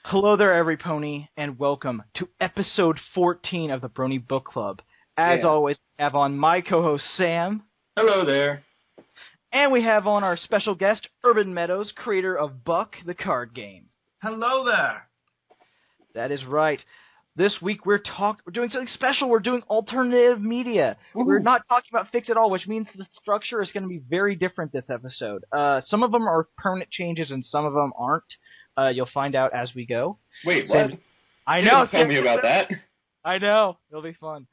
Hello there, every pony, and welcome to episode 14 of the Brony Bookclub. As always, we have on my co-host, Sam. Hello there. And we have on our special guest, Urban Meadows, creator of Buck, the card game. Hello there. That is right. This week we're doing something special. We're doing alternative media. Woo-hoo. We're not talking about Fix It All, which means the structure is going to be very different this episode. Some of them are permanent changes and some of them aren't. You'll find out as we go. Wait, what? I know. Tell me about that. I know. It'll be fun.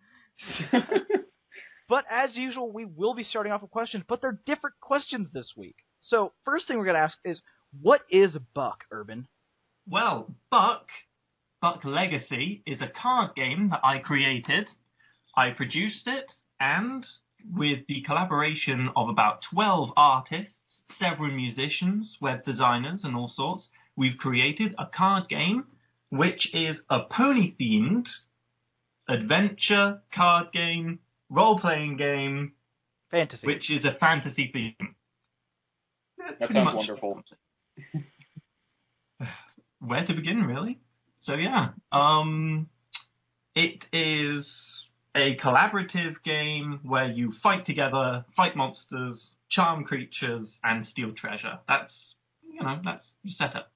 But as usual, we will be starting off with questions, but they're different questions this week. So first thing we're going to ask is, what is Buck, Urban? Well, Buck Legacy is a card game that I created. I produced it, and with the collaboration of about 12 artists, several musicians, web designers, and all sorts, we've created a card game which is a pony-themed adventure card game, role-playing game, fantasy, which is a fantasy theme. That sounds wonderful. Where to begin, really? So yeah, it is a collaborative game where you fight together, fight monsters, charm creatures, and steal treasure. That's your setup.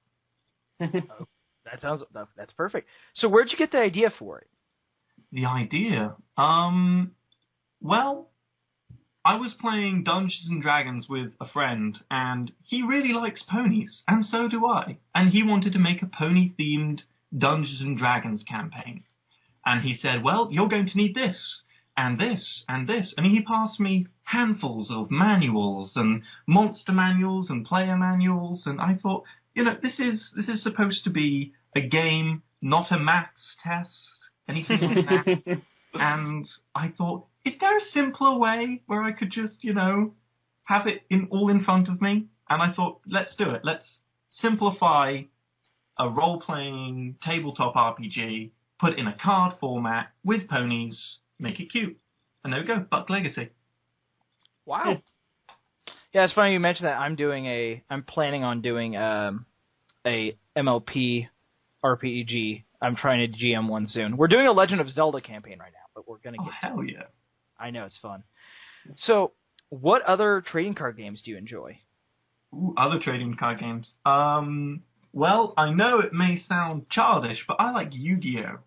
That's perfect. So where'd you get the idea for it? The idea? Well, I was playing Dungeons & Dragons with a friend, and he really likes ponies, and so do I. And he wanted to make a pony-themed Dungeons & Dragons campaign. And he said, well, you're going to need this, and this, and this. And he passed me handfuls of manuals, and monster manuals, and player manuals, and I thought, this is supposed to be a game, not a maths test, anything like that. And I thought, is there a simpler way where I could just, have it all in front of me? And I thought, let's do it. Let's simplify a role-playing tabletop RPG, put it in a card format with ponies, make it cute. And there we go, Buck Legacy. Wow. Yeah, it's funny you mentioned that. I'm planning on doing a MLP RPG. I'm trying to GM one soon. We're doing a Legend of Zelda campaign right now, but we're going to get hell yeah. I know, it's fun. So, what other trading card games do you enjoy? Ooh, other trading card games? Well, I know it may sound childish, but I like Yu-Gi-Oh!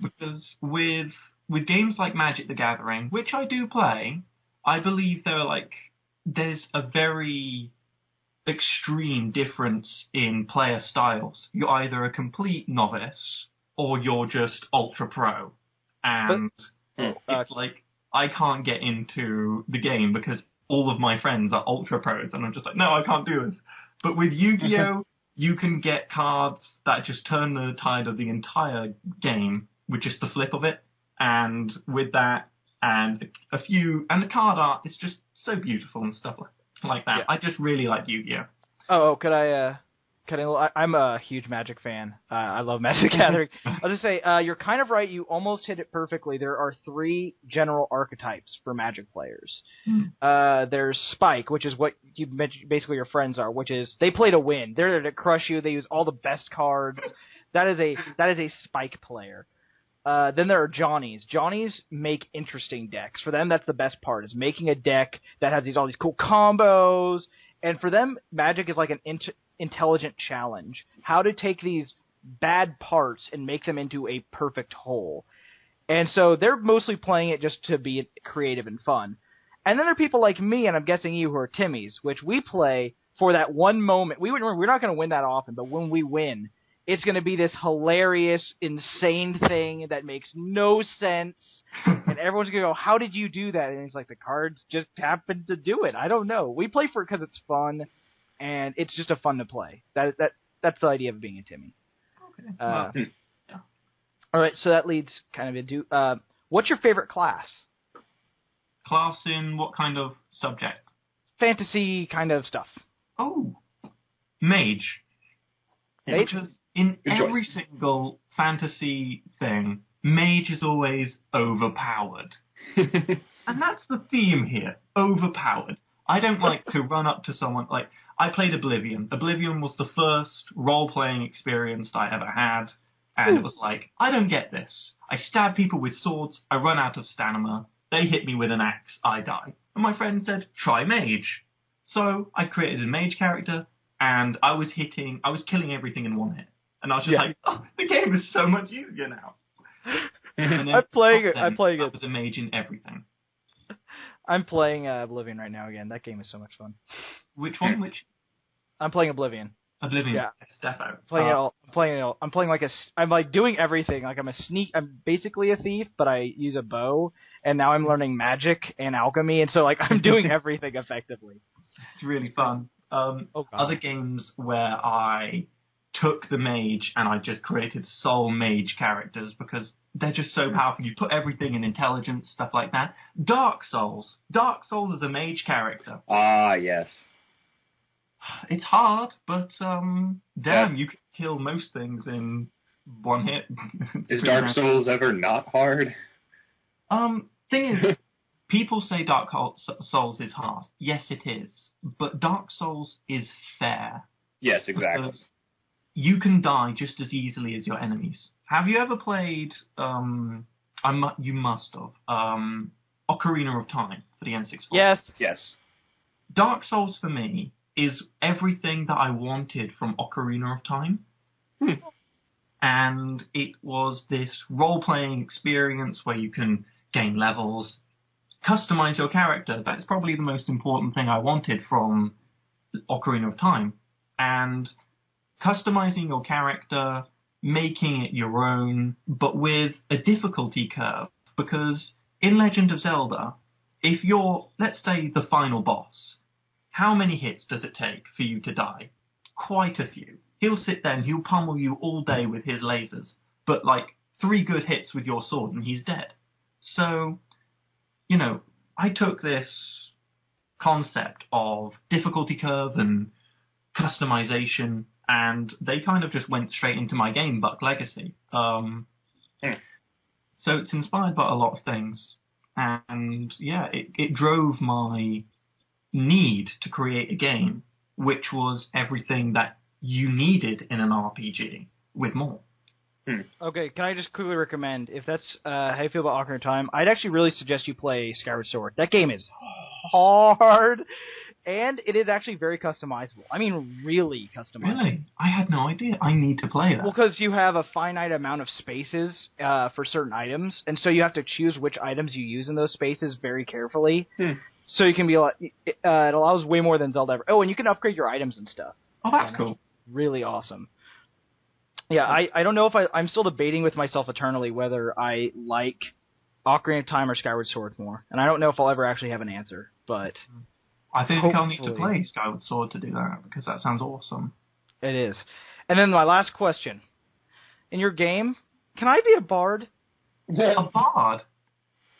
Because with games like Magic the Gathering, which I do play, I believe there's a very extreme difference in player styles. You're either a complete novice or you're just ultra pro. And it's like, I can't get into the game because all of my friends are ultra pros, and I'm just like, no, I can't do this. But with Yu-Gi-Oh! You can get cards that just turn the tide of the entire game with just the flip of it. And with that, and the card art is just so beautiful and stuff like that. Yeah. I just really like Yu-Gi-Oh! I'm a huge Magic fan. I love Magic Gathering. I'll just say, you're kind of right. You almost hit it perfectly. There are 3 general archetypes for Magic players. There's Spike, which is what you mentioned, basically your friends are, which is they play to win. They're there to crush you. They use all the best cards. That is a Spike player. Then there are Johnnies. Johnnies make interesting decks. For them, that's the best part, is making a deck that has all these cool combos. And for them, Magic is like an intelligent challenge. How to take these bad parts and make them into a perfect whole. And so they're mostly playing it just to be creative and fun. And then there are people like me, and I'm guessing you, who are Timmies, which we play for that one moment. We're not going to win that often, but when we win, it's going to be this hilarious, insane thing that makes no sense. And everyone's going to go, how did you do that? And it's like, the cards just happened to do it. I don't know. We play for it because it's fun, and it's just a fun to play. That's the idea of being a Timmy. Okay. Yeah. All right, so that leads kind of into, what's your favorite class? Class in what kind of subject? Fantasy kind of stuff. Oh, Mage. Mage? Because in every single fantasy thing, Mage is always overpowered. And that's the theme here, overpowered. I don't like to run up to someone, I played Oblivion. Oblivion was the first role-playing experience I ever had, and it was like, I don't get this. I stab people with swords, I run out of stamina, they hit me with an axe, I die. And my friend said, try mage. So I created a mage character, and I was killing everything in one hit. And I was just like, oh, the game is so much easier now. And then I'm playing it. I was a mage in everything. I'm playing Oblivion right now again. That game is so much fun. Which one? I'm playing Oblivion. Oblivion. Yeah. Defo. I'm playing I'm like doing everything. Like I'm basically a thief, but I use a bow, and now I'm learning magic and alchemy, and so like I'm doing everything effectively. It's really fun. Other games where I took the mage and I just created sole mage characters because they're just so powerful. You put everything in intelligence, stuff like that. Dark Souls. Dark Souls is a mage character. Ah, yes. It's hard, but damn, you can kill most things in one hit. Is Dark Souls ever not hard? Thing is, people say Dark Souls is hard. Yes, it is. But Dark Souls is fair. Yes, exactly. You can die just as easily as your enemies. Have you ever played, you must have, Ocarina of Time for the N64? Yes. Dark Souls for me is everything that I wanted from Ocarina of Time. And it was this role-playing experience where you can gain levels, customize your character. That's probably the most important thing I wanted from Ocarina of Time. And customizing your character, making it your own, but with a difficulty curve. Because in Legend of Zelda, if you're, let's say, the final boss, how many hits does it take for you to die? Quite a few. He'll sit there and he'll pummel you all day with his lasers, but like 3 good hits with your sword and he's dead. So, I took this concept of difficulty curve and customization, and they kind of just went straight into my game, Buck Legacy. So it's inspired by a lot of things, and yeah, it drove my need to create a game, which was everything that you needed in an RPG with more. Okay, can I just quickly recommend, if that's how you feel about Ocarina of Time, I'd actually really suggest you play Skyward Sword. That game is hard, and it is actually very customizable. I mean, really customizable. Really? I had no idea. I need to play that. Well, because you have a finite amount of spaces for certain items, and so you have to choose which items you use in those spaces very carefully. So you can be it allows way more than Zelda ever. Oh, and you can upgrade your items and stuff. Oh, that's cool. Really awesome. Yeah, I don't know if I'm still debating with myself eternally whether I like Ocarina of Time or Skyward Sword more. And I don't know if I'll ever actually have an answer, but I think I'll need to play Skyward Sword to do that, because that sounds awesome. It is. And then my last question. In your game, can I be a bard? A bard?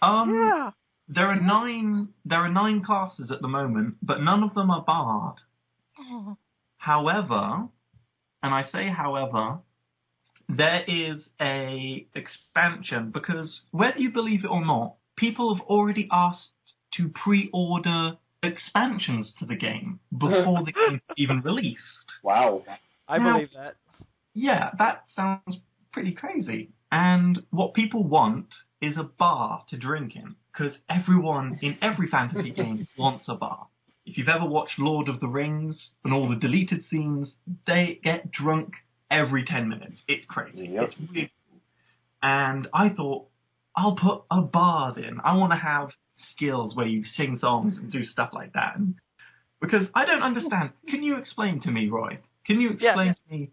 Yeah. There are 9 classes at the moment, but none of them are bard. However, and I say however, there is a expansion, because whether you believe it or not, people have already asked to pre-order expansions to the game before the game is even released. Wow. I believe that. Yeah, that sounds pretty crazy. And what people want is a bar to drink in, because everyone in every fantasy game wants a bar. If you've ever watched Lord of the Rings and all the deleted scenes, they get drunk every 10 minutes. It's crazy. Yep. It's really cool. And I thought, I'll put a bard in. I want to have skills where you sing songs and do stuff like that. And because I don't understand. Can you explain to me, Roy? Can you explain to me,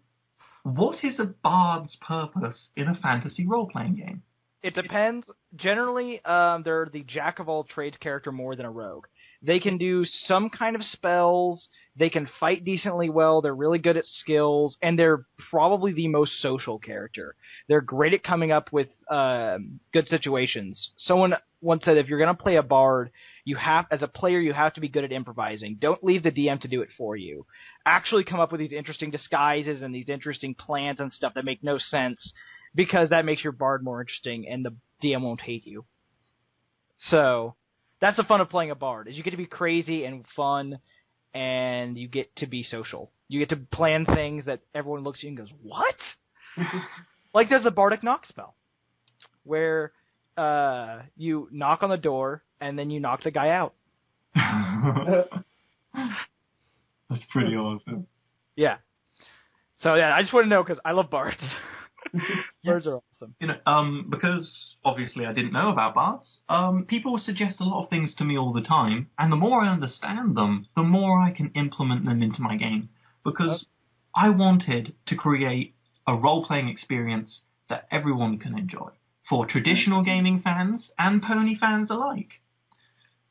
what is a bard's purpose in a fantasy role-playing game? It depends. Generally, they're the jack-of-all-trades character more than a rogue. They can do some kind of spells, they can fight decently well, they're really good at skills, and they're probably the most social character. They're great at coming up with good situations. Someone once said, if you're going to play a bard, as a player, you have to be good at improvising. Don't leave the DM to do it for you. Actually come up with these interesting disguises and these interesting plans and stuff that make no sense, because that makes your bard more interesting, and the DM won't hate you. So that's the fun of playing a bard, is you get to be crazy and fun and you get to be social. You get to plan things that everyone looks at you and goes, what? Like there's the Bardic Knock spell, where you knock on the door, and then you knock the guy out. That's pretty awesome. Yeah. So yeah, I just want to know because I love bards. Bards are awesome. You know, because obviously I didn't know about bards. People suggest a lot of things to me all the time, and the more I understand them, the more I can implement them into my game. Because I wanted to create a role-playing experience that everyone can enjoy, for traditional gaming fans and pony fans alike.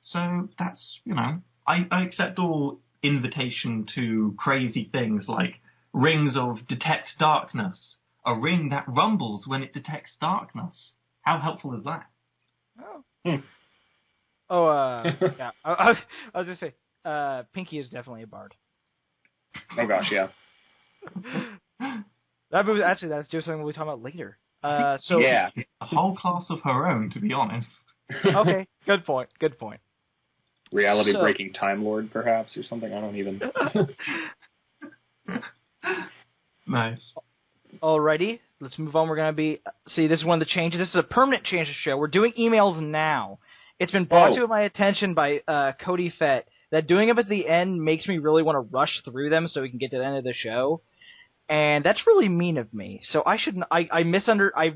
So that's, you know, I accept all invitation to crazy things like rings of detects darkness, a ring that rumbles when it detects darkness. How helpful is that? Yeah. I was just say, Pinky is definitely a bard. Oh gosh, yeah. That movie, actually, that's just something we'll be talking about later. So yeah. A whole class of her own, to be honest. Okay, good point. Reality-breaking Time Lord, perhaps, or something. I don't even... Nice. Alrighty, let's move on. We're going to be... See, this is one of the changes. This is a permanent change to the show. We're doing emails now. It's been brought to my attention by Cody Fett that doing them at the end makes me really want to rush through them so we can get to the end of the show. And that's really mean of me. So I shouldn't... I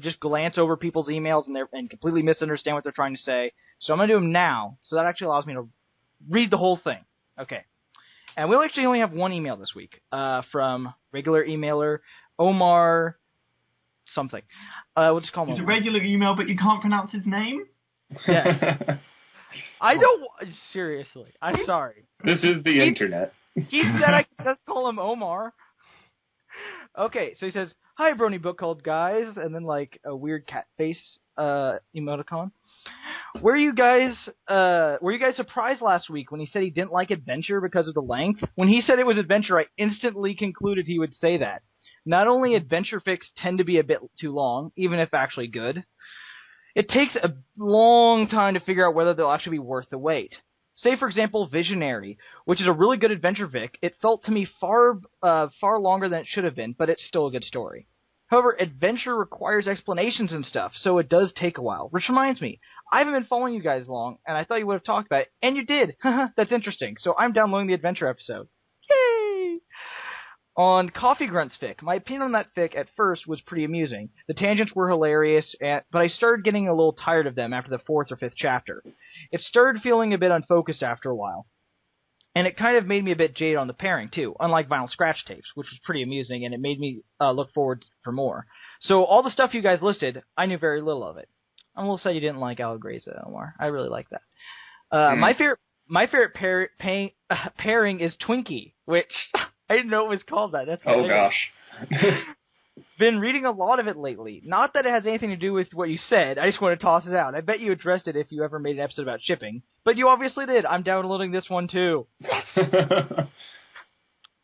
just glance over people's emails and completely misunderstand what they're trying to say. So I'm going to do them now. So that actually allows me to read the whole thing. Okay. And we'll actually only have one email this week from regular emailer Omar something. We'll just call him It's Omar. a regular email, but you can't pronounce his name? Yes. I don't... Seriously. I'm sorry. This is the internet. He said I could just call him Omar. Okay, so he says, "Hi, Brony Bookclub guys," and then like a weird cat face emoticon. Were you guys surprised last week when he said he didn't like adventure because of the length? When he said it was adventure, I instantly concluded he would say that. Not only adventure fics tend to be a bit too long, even if actually good, it takes a long time to figure out whether they'll actually be worth the wait. Say, for example, Visionary, which is a really good adventure fic. It felt to me far longer than it should have been, but it's still a good story. However, adventure requires explanations and stuff, so it does take a while. Which reminds me, I haven't been following you guys long, and I thought you would have talked about it, and you did. That's interesting. So I'm downloading the adventure episode. Yay! On Coffee Grunt's fic, my opinion on that fic at first was pretty amusing. The tangents were hilarious, but I started getting a little tired of them after the 4th or 5th chapter. It started feeling a bit unfocused after a while. And it kind of made me a bit jaded on the pairing, too, unlike Vinyl Scratch Tapes, which was pretty amusing, and it made me look forward for more. So all the stuff you guys listed, I knew very little of it. I will say you didn't like Allegraza, Omar. I really like that. My favorite pairing is Twinkie, which I didn't know it was called that. That's hilarious. Gosh. Been reading a lot of it lately. Not that it has anything to do with what you said. I just want to toss it out. I bet you addressed it if you ever made an episode about shipping. But you obviously did. I'm downloading this one too.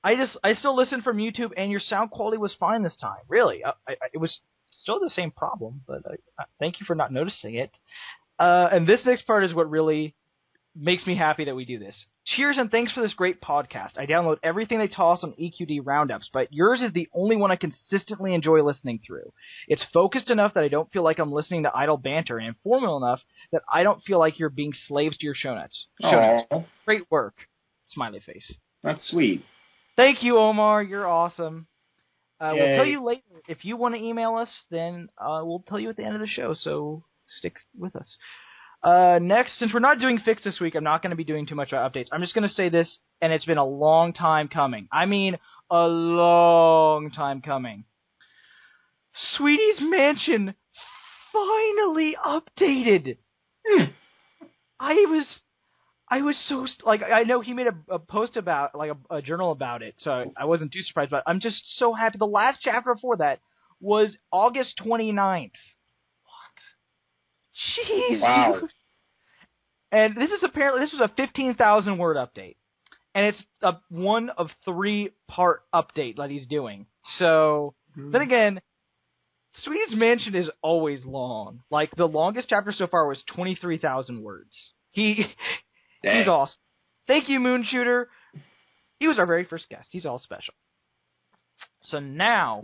I still listen from YouTube, and your sound quality was fine this time. Really. It was still the same problem, but thank you for not noticing it. And this next part is what really makes me happy that we do this. Cheers and thanks for this great podcast. I download everything they toss on EQD roundups, but yours is the only one I consistently enjoy listening through. It's focused enough that I don't feel like I'm listening to idle banter, and informal enough that I don't feel like you're being slaves to your show notes. Great work. Smiley face. That's sweet. Thank you, Omar. You're awesome. We'll tell you later. If you want to email us, then we'll tell you at the end of the show, so stick with us. Next, since we're not doing fics this week, I'm not going to be doing too much updates. I'm just going to say this, and it's been a long time coming. I mean, a long time coming. Sweetie's Mansion finally updated. I was so, I know he made a post about, a journal about it, so I wasn't too surprised, but I'm just so happy. The last chapter before that was August 29th. Jeez. Wow. And this was a 15,000 word update. And it's a 1 of 3 part update that he's doing. So, then again, Sweetie's Mansion is always long. Like, the longest chapter so far was 23,000 words. He's awesome. Thank you, Moonshooter. He was our very first guest. He's all special. So now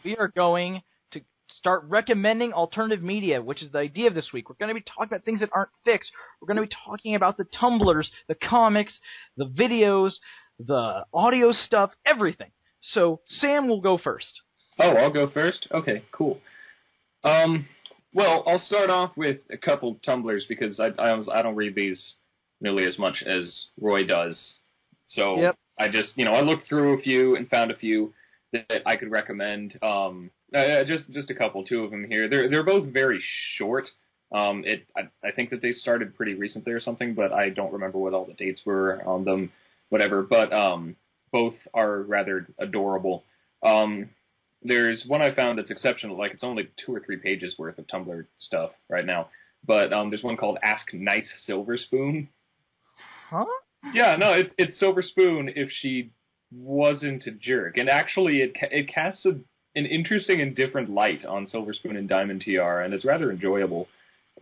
we are going to start recommending alternative media, which is the idea of this week. We're going to be talking about things that aren't fixed. We're going to be talking about the Tumblrs, the comics, the videos, the audio stuff, everything. So Sam will go first. Oh, I'll go first? Okay, cool. Well, I'll start off with a couple Tumblrs because I don't read these nearly as much as Roy does. So Yep. I just, I looked through a few and found a few that I could recommend. Just a couple, two of them here. They're both very short. I think that they started pretty recently or something, but I don't remember what all the dates were on them, whatever. But both are rather adorable. There's one I found that's exceptional. Like, it's only 2 or 3 pages worth of Tumblr stuff right now. But there's one called Ask Nice Silver Spoon. Huh? Yeah, no, it's Silver Spoon if she wasn't a jerk. And actually, it casts an interesting and different light on Silver Spoon and Diamond TR, and it's rather enjoyable,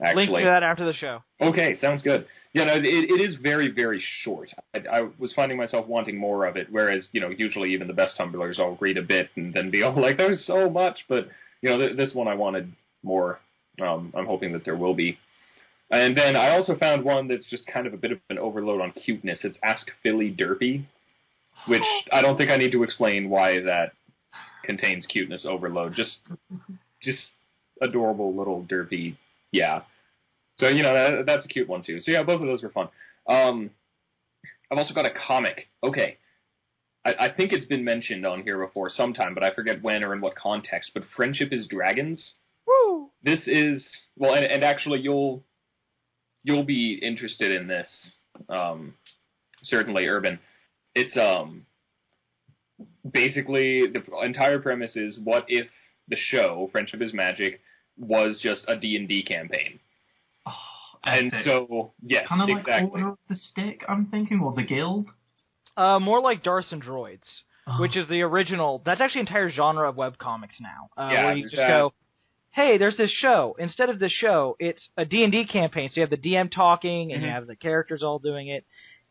actually. Link to that after the show. Okay, sounds good. Yeah, no, it is very, very short. I was finding myself wanting more of it, whereas, usually even the best Tumblrs, I'll read a bit and then be all like, there's so much, but, this one I wanted more. I'm hoping that there will be. And then I also found one that's just kind of a bit of an overload on cuteness. It's Ask Philly Derpy, which I don't think I need to explain why that contains cuteness overload. Just adorable little derpy, yeah. So, that's a cute one, too. So, yeah, both of those were fun. I've also got a comic. Okay. I think it's been mentioned on here before sometime, but I forget when or in what context. But Friendship is Dragons. Woo! This is, well, and actually you'll be interested in this, certainly, Urban. It's, basically, the entire premise is, what if the show, Friendship is Magic, was just a D&D campaign? And so, yes, kind of exactly. Like Order of the Stick, I'm thinking, or the Guild? More like Darts and Droids, which is the original. That's actually an entire genre of webcomics now. Where you just go, hey, there's this show. Instead of the show, it's a D&D campaign. So you have the DM talking, and you have the characters all doing it.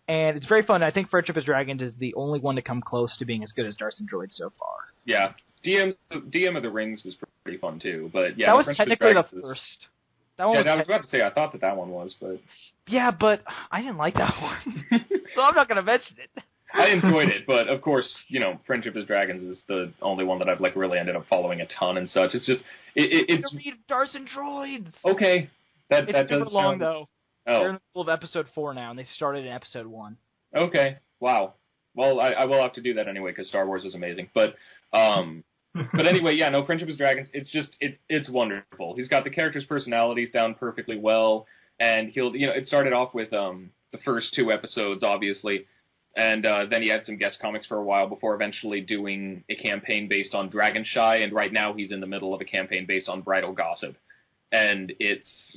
And it's very fun. I think Friendship is Dragons is the only one to come close to being as good as Darts and Droids so far. Yeah. DM of the Rings was pretty fun, too. But yeah, that was technically the first. I was about to say, I thought that one was, but... Yeah, but I didn't like that one. So I'm not going to mention it. I enjoyed it, but of course, Friendship is Dragons is the only one that I've really ended up following a ton and such. It's just... It's read Darts and Droids! Okay. That it's super does long, sound... though. Oh. They're in the middle of episode 4 now, and they started in episode 1. Okay. Wow. Well, I will have to do that anyway, because Star Wars is amazing. But anyway, yeah, no, Friendship is Dragons, it's wonderful. He's got the characters' personalities down perfectly well, and it started off with the first 2 episodes, obviously, and then he had some guest comics for a while before eventually doing a campaign based on Dragonshy, and right now he's in the middle of a campaign based on Bridal Gossip. And it's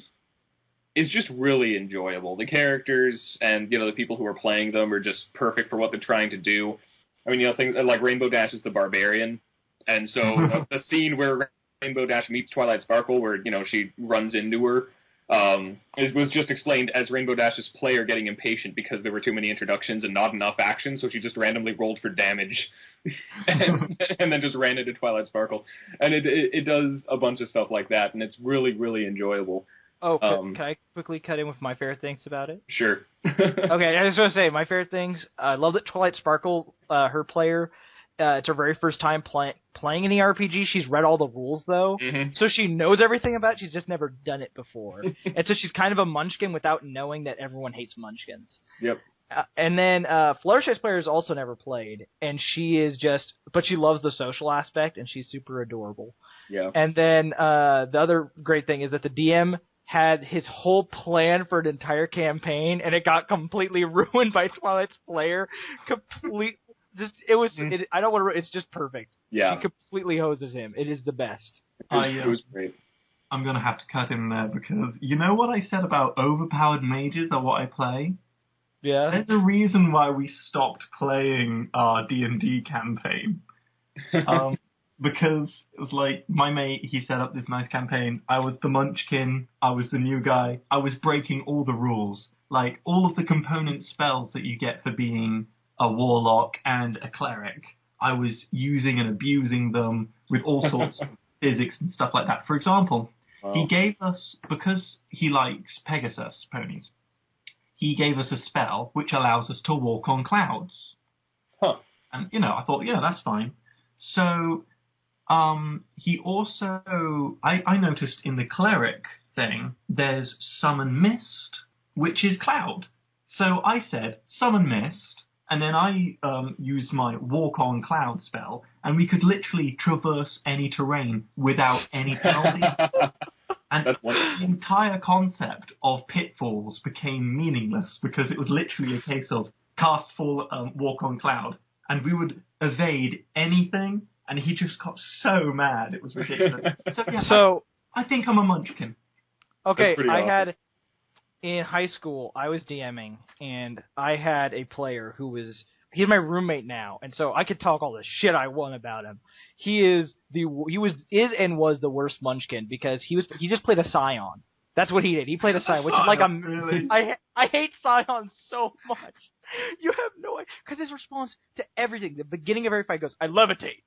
just really enjoyable. The characters and, the people who are playing them are just perfect for what they're trying to do. I mean, things like Rainbow Dash is the barbarian. And so the scene where Rainbow Dash meets Twilight Sparkle, where, she runs into her, was just explained as Rainbow Dash's player getting impatient because there were too many introductions and not enough action, so she just randomly rolled for damage and then just ran into Twilight Sparkle. And it does a bunch of stuff like that, and it's really, really enjoyable. Oh, can I quickly cut in with my favorite things about it? Sure. Okay, I just want to say, my favorite things, I love that Twilight Sparkle, her player, it's her very first time playing any RPG. She's read all the rules, though, so she knows everything about it. She's just never done it before. And so she's kind of a munchkin without knowing that everyone hates munchkins. Yep. And then Fluttershy's player has also never played, and she is but she loves the social aspect, and she's super adorable. Yeah. And then the other great thing is that the DM had his whole plan for an entire campaign, and it got completely ruined by Twilight's player. I don't want to. It's just perfect. Yeah. She completely hoses him. It is the best. It was great. I'm gonna have to cut in there because you know what I said about overpowered mages are what I play. Yeah. There's a reason why we stopped playing our D&D campaign. Because it was like, my mate, he set up this nice campaign. I was the munchkin. I was the new guy. I was breaking all the rules. Like, all of the component spells that you get for being a warlock, and a cleric. I was using and abusing them with all sorts of physics and stuff like that. For example, he gave us, because he likes Pegasus ponies, he gave us a spell which allows us to walk on clouds. Huh. And, I thought, yeah, that's fine. So, he also, I noticed in the cleric thing, there's summon mist, which is cloud. So I said, summon mist, and then I used my walk on cloud spell, and we could literally traverse any terrain without any penalty. And the entire concept of pitfalls became meaningless because it was literally a case of cast full walk on cloud, and we would evade anything, and he just got so mad. It was ridiculous. So I think I'm a munchkin. Okay, awesome. In high school, I was DMing, and I had a player who he's my roommate now, and so I could talk all the shit I want about him. He was the worst munchkin because he just played a Scion. That's what he did. He played a Scion, which is like really? I hate Scion so much. You have no idea, because his response to everything, the beginning of every fight goes, "I levitate."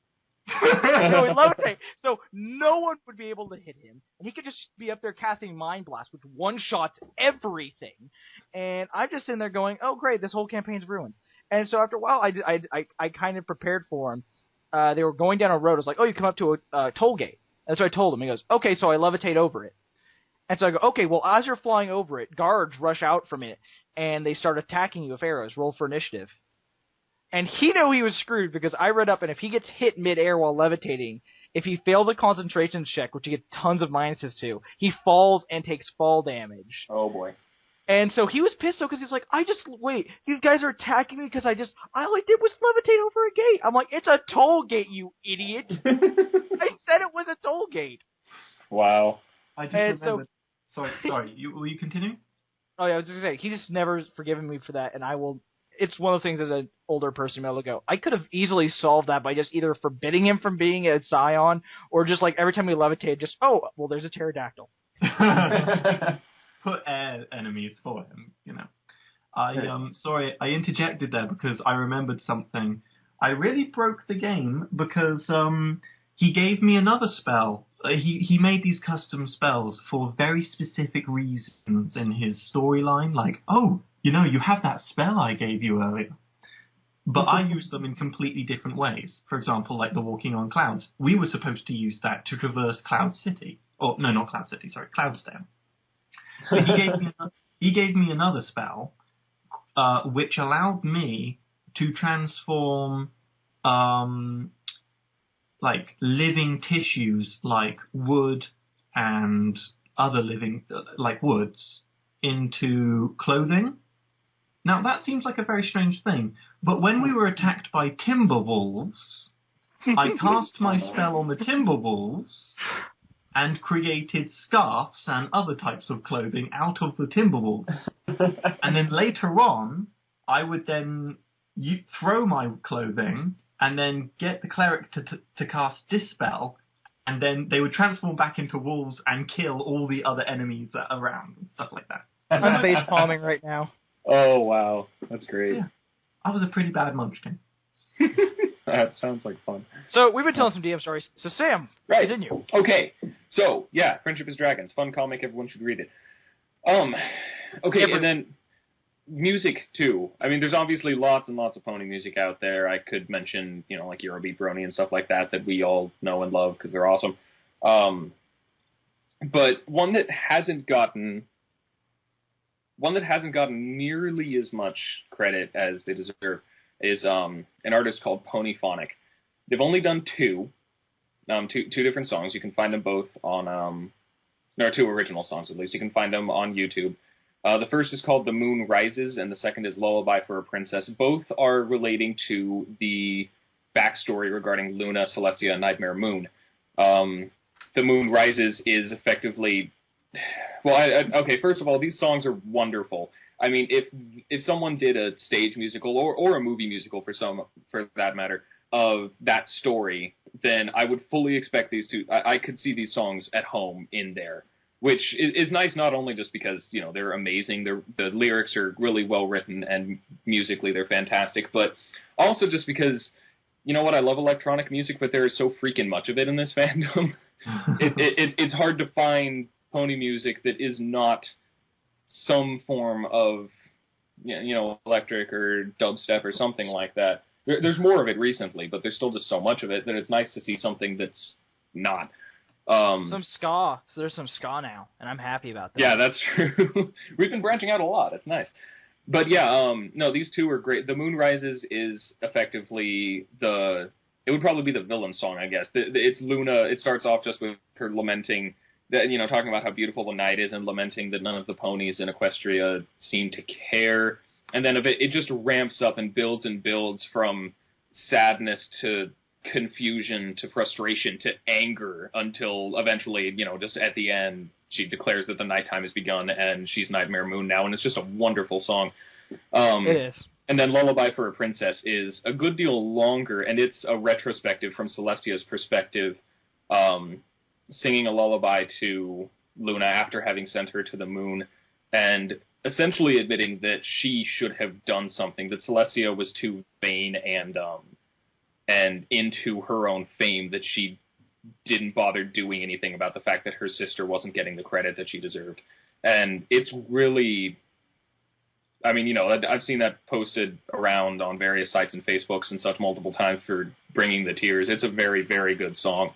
No, he levitate. So no one would be able to hit him, and he could just be up there casting Mind Blast, which one-shots everything. And I'm just sitting there going, "Oh, great, this whole campaign's ruined." And so after a while, I kind of prepared for him. They were going down a road. I was like, "Oh, you come up to a toll gate." That's what I told him. He goes, "Okay," so I levitate over it. And so I go, "Okay, well, as you're flying over it, guards rush out from it, and they start attacking you with arrows. Roll for initiative." And he knew he was screwed because I read up, and if he gets hit mid-air while levitating, if he fails a concentration check, which he gets tons of minuses to, he falls and takes fall damage. Oh, boy. And so he was pissed, because he's like, wait, these guys are attacking me because I only did was levitate over a gate. I'm like, it's a toll gate, you idiot. I said it was a toll gate. Wow. I just remembered. Sorry, will you continue? Oh, yeah, I was just going to say, he just never forgiven me for that, and it's one of those things as an older person, I'm able to go, I could have easily solved that by just either forbidding him from being a Scion, or just like every time we levitate, just, there's a pterodactyl. Put air enemies for him, Sorry, I interjected there because I remembered something. I really broke the game because he gave me another spell. He made these custom spells for very specific reasons in his storyline, like, you have that spell I gave you earlier. But I used them in completely different ways. For example, like the walking on clouds. We were supposed to use that to traverse Cloud City. No, not Cloud City, sorry, Cloudsdale. But he gave me another spell, which allowed me to transform, like living tissues, like wood and other living, like woods, into clothing. Now, that seems like a very strange thing, but when we were attacked by timber wolves, I cast my spell on the timber wolves and created scarves and other types of clothing out of the timber wolves. And then later on, I would then throw my clothing and then get the cleric to cast Dispel, and then they would transform back into wolves and kill all the other enemies that are around and stuff like that. I'm face palming right now. Oh, wow. That's great. Yeah. I was a pretty bad munchkin. That sounds like fun. So, we've been telling some DM stories. So, Sam, continue. Okay. So, yeah, Friendship is Dragons. Fun comic. Everyone should read it. Okay, and then music, too. I mean, there's obviously lots and lots of pony music out there. I could mention, like Eurobeat, Brony, and stuff like that we all know and love because they're awesome. But one that hasn't gotten nearly as much credit as they deserve is an artist called Ponyphonic. They've only done two different songs. You can find them both on, two original songs at least. You can find them on YouTube. The first is called The Moon Rises, and the second is Lullaby for a Princess. Both are relating to the backstory regarding Luna, Celestia, and Nightmare Moon. The Moon Rises is effectively... okay, first of all, these songs are wonderful. I mean, if someone did a stage musical or a movie musical for that matter of that story, then I would fully expect these two. I could see these songs at home in there. which is nice not only just because, they're amazing, the lyrics are really well written, and musically they're fantastic, but also just because, I love electronic music, but there is so freaking much of it in this fandom. It's hard to find pony music that is not some form of, electric or dubstep or something like that. There's more of it recently, but there's still just so much of it that it's nice to see something that's not. Some ska. So there's some ska now, and I'm happy about that. Yeah, that's true. We've been branching out a lot. It's nice. But yeah, no, these two are great. The Moon Rises is effectively it would probably be the villain song, I guess. It's Luna. It starts off just with her lamenting, talking about how beautiful the night is and lamenting that none of the ponies in Equestria seem to care. And then it just ramps up and builds from sadness to confusion to frustration to anger until eventually, just at the end, she declares that the nighttime has begun and she's Nightmare Moon now, and it's just a wonderful song. It is. And then Lullaby for a Princess is a good deal longer, and it's a retrospective from Celestia's perspective, singing a lullaby to Luna after having sent her to the moon, and essentially admitting that she should have done something, that Celestia was too vain and into her own fame that she didn't bother doing anything about the fact that her sister wasn't getting the credit that she deserved. And it's really, I've seen that posted around on various sites and Facebooks and such multiple times for bringing the tears. It's a very, very good song.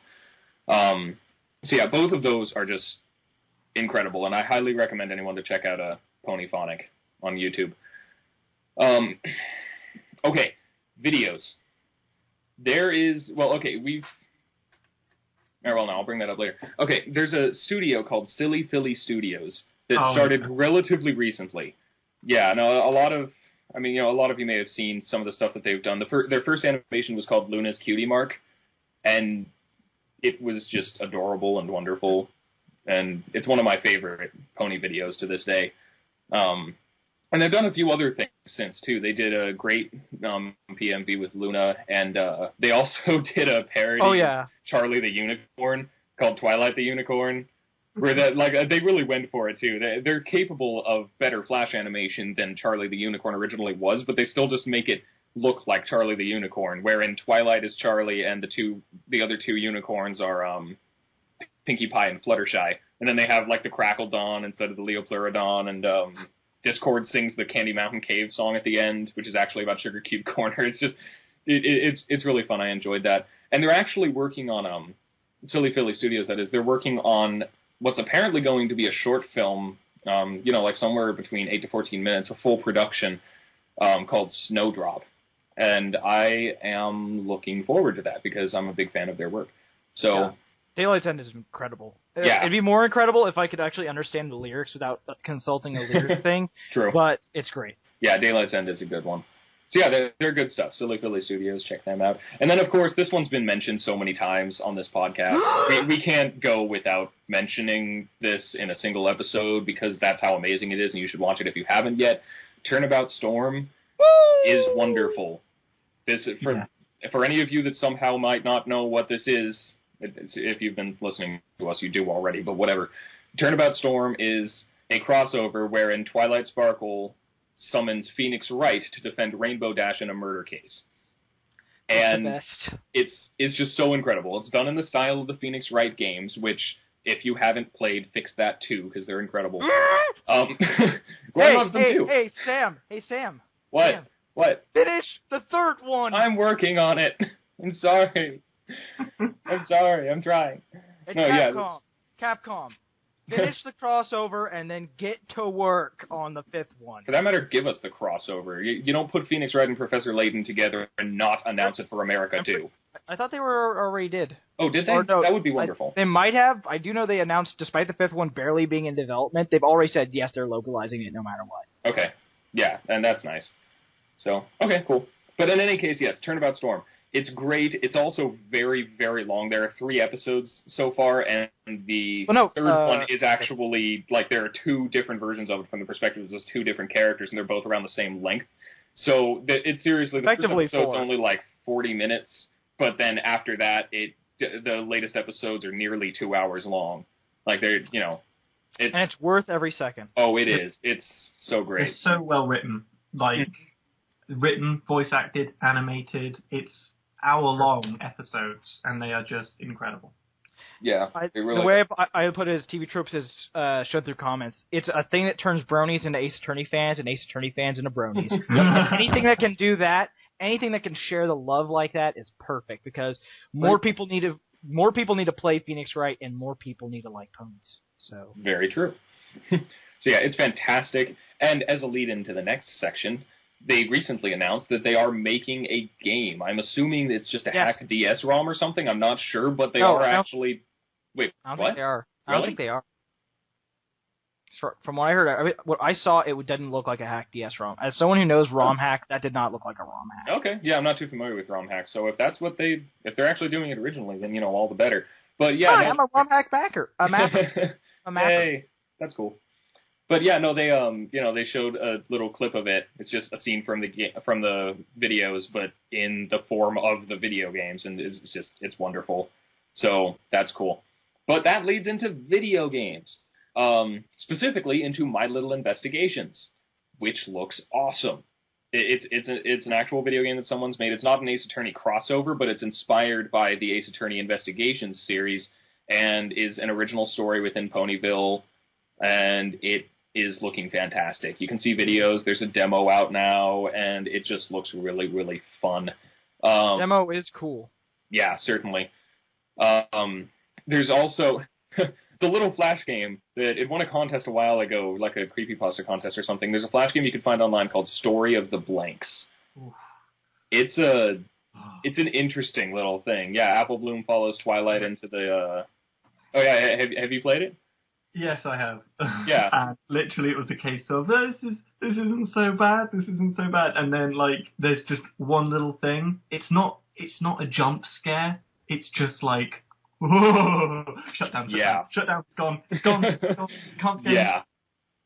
So yeah, both of those are just incredible, and I highly recommend anyone to check out Ponyphonic on YouTube. Okay, videos. There is, no, I'll bring that up later. Okay, there's a studio called Silly Philly Studios that started relatively recently. Yeah, no, a lot of you may have seen some of the stuff that they've done. Their first animation was called Luna's Cutie Mark, and it was just adorable and wonderful, and it's one of my favorite pony videos to this day. And they've done a few other things since, too. They did a great PMV with Luna, and they also did a parody of Charlie the Unicorn called Twilight the Unicorn, where they really went for it, too. They're capable of better Flash animation than Charlie the Unicorn originally was, but they still just make it look like Charlie the Unicorn, wherein Twilight is Charlie and the other two unicorns are Pinkie Pie and Fluttershy. And then they have, the Crackle Dawn instead of the Leopleurodon, and Discord sings the Candy Mountain Cave song at the end, which is actually about Sugar Cube Corner. It's just, it's really fun. I enjoyed that. And they're actually working on, Silly Philly Studios, that is, they're working on what's apparently going to be a short film, somewhere between 8 to 14 minutes, a full production, called Snowdrop. And I am looking forward to that because I'm a big fan of their work. So... Yeah. Daylight's End is incrediable. Yeah. It'd be more incredible if I could actually understand the lyrics without consulting a lyric thing. True. But it's great. Yeah, Daylight's End is a good one. So yeah, they're good stuff. Silly Philly Studios, check them out. And then, of course, this one's been mentioned so many times on this podcast. we can't go without mentioning this in a single episode because that's how amazing it is, and you should watch it if you haven't yet. Turnabout Storm is wonderful. For any of you that somehow might not know what this is, if you've been listening to us, you do already, but whatever. Turnabout Storm is a crossover wherein Twilight Sparkle summons Phoenix Wright to defend Rainbow Dash in a murder case. And it's just so incredible. It's done in the style of the Phoenix Wright games, which, if you haven't played, fix that too, because they're incredible. Gwen loves them too. Hey, Sam. What? Sam. What? Finish the third one. I'm working on it. I'm sorry. I'm trying. Hey, Capcom. Finish the crossover and then get to work on the fifth one. For that matter, give us the crossover. You don't put Phoenix Wright and Professor Layton together and not announce it for America, too. I thought they already did. Oh, did they? No, that would be wonderful. They might have. I do know they announced, despite the fifth one barely being in development, they've already said, yes, they're localizing it no matter what. Okay. Yeah, and that's nice. So, okay, cool. But in any case, yes, Turnabout Storm. It's great. It's also very, very long. There are 3 episodes so far, and the third one is actually, there are 2 different versions of it from the perspective of those 2 different characters, and they're both around the same length. So, it's seriously, the first episode's only 40 minutes, but then after that, the latest episodes are nearly 2 hours long. And it's worth every second. Oh, it is. It's so great. It's so well written. Like, written, voice acted, animated. It's hour-long episodes, and they are just incredible. Yeah. The way I put it as TV Tropes is showed through comments. It's a thing that turns bronies into Ace Attorney fans and Ace Attorney fans into bronies. Anything that can do that, anything that can share the love like that is perfect because more people need to play Phoenix right, and more people need to like ponies. So very true. So yeah, it's fantastic. And as a lead into the next section, they recently announced that they are making a game. I'm assuming it's just a hack DS ROM or something. I'm not sure, but they are actually. Wait, I don't what? think they are. Really? I don't think they are. From what I heard, what I saw, it doesn't look like a hack DS ROM. As someone who knows ROM hack, that did not look like a ROM hack. Okay, yeah, I'm not too familiar with ROM hack, so if that's what if they're actually doing it originally, then all the better. But yeah, I'm a ROM hack backer. A mapper. Hey, that's cool. But yeah, no, they showed a little clip of it. It's just a scene from the videos, but in the form of the video games, and it's wonderful. So that's cool. But that leads into video games, specifically into My Little Investigations, which looks awesome. It's an actual video game that someone's made. It's not an Ace Attorney crossover, but it's inspired by the Ace Attorney Investigations series and is an original story within Ponyville, and it is looking fantastic. You can see videos. There's a demo out now, and it just looks really, really fun. Demo is cool. Yeah, certainly. There's also the little flash game that it won a contest a while ago, like a creepypasta contest or something. There's a flash game you can find online called Story of the Blanks. Oof. It's an interesting little thing. Yeah, Apple Bloom follows Twilight into the. Oh yeah, have you played it? Yes, I have. Yeah. And literally, it was a case of this isn't so bad. This isn't so bad. And then there's just one little thing. It's not a jump scare. It's just like. Whoa, shut down, it's gone, can't get Yeah.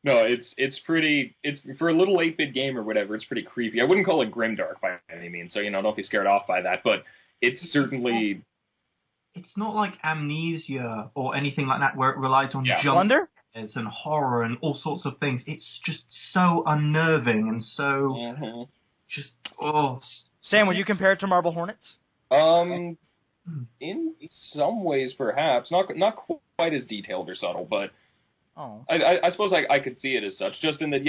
No, it's pretty, for a little 8-bit game or whatever, it's pretty creepy. I wouldn't call it grimdark by any means, so, don't be scared off by that, but it's certainly... It's not like Amnesia or anything like that where it relies on jump scares and horror and all sorts of things. It's just so unnerving and so just, Sam, would you compare it to Marble Hornets? In some ways, perhaps not quite as detailed or subtle, but I suppose I could see it as such. Just in that,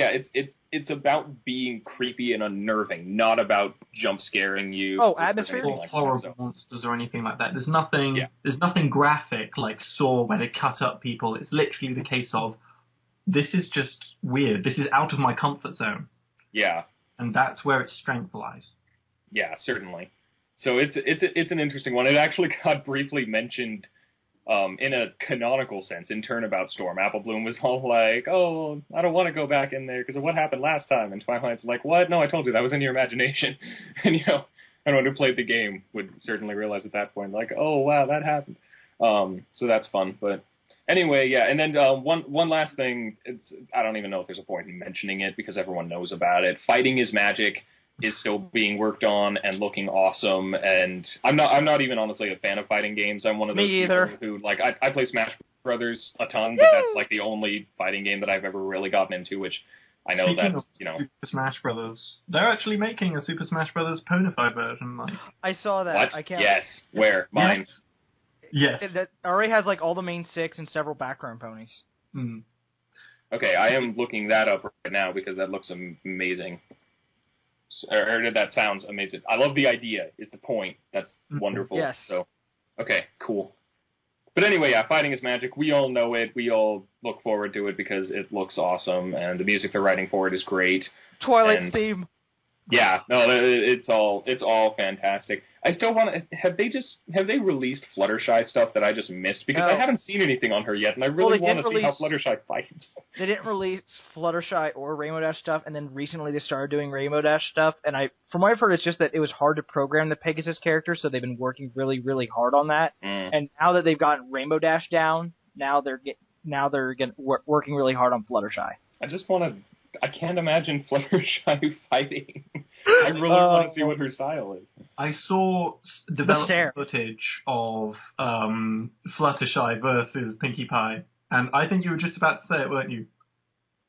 it's about being creepy and unnerving, not about jump scaring you. Atmosphere or horrible monsters or anything like that. There's nothing graphic like Saw where they cut up people. It's literally the case of this is just weird. This is out of my comfort zone. Yeah, and that's where its strength lies. Yeah, certainly. So it's an interesting one. It actually got briefly mentioned in a canonical sense in Turnabout Storm. Apple Bloom was all like, "Oh, I don't want to go back in there because of what happened last time." And Twilight's like, "What? No, I told you that was in your imagination." And anyone who played the game would certainly realize at that point, like, "Oh wow, that happened." So that's fun. But anyway, yeah. And then one last thing. I don't even know if there's a point in mentioning it because everyone knows about it. Fighting is Magic is still being worked on and looking awesome, and I'm not even honestly a fan of fighting games. I'm one of those people who I play Smash Brothers a ton, but that's like the only fighting game that I've ever really gotten into, which I know that's Super Smash Brothers. They're actually making a Super Smash Brothers Ponify version. I saw that. What? I can't. Yes. Where? Mine. Yes. That already has all the main 6 and several background ponies. Mm. Okay, I am looking that up right now because that looks amazing. Or that sounds amazing. I love the idea, is the point. That's wonderful. Yes. So, okay, cool. But anyway, yeah, Fighting is Magic. We all know it. We all look forward to it because it looks awesome, and the music they're writing for it is great. Twilight theme. Yeah, no, it's all fantastic. I still want to. Have they released Fluttershy stuff that I just missed? Because I haven't seen anything on her yet, and I really want to see how Fluttershy fights. They didn't release Fluttershy or Rainbow Dash stuff, and then recently they started doing Rainbow Dash stuff. And from what I've heard, it's just that it was hard to program the Pegasus character, so they've been working really, really hard on that. And now that they've gotten Rainbow Dash down, now they're working really hard on Fluttershy. I can't imagine Fluttershy fighting. I really want to see what her style is. I saw development footage of Fluttershy versus Pinkie Pie, And I think you were just about to say it, weren't you?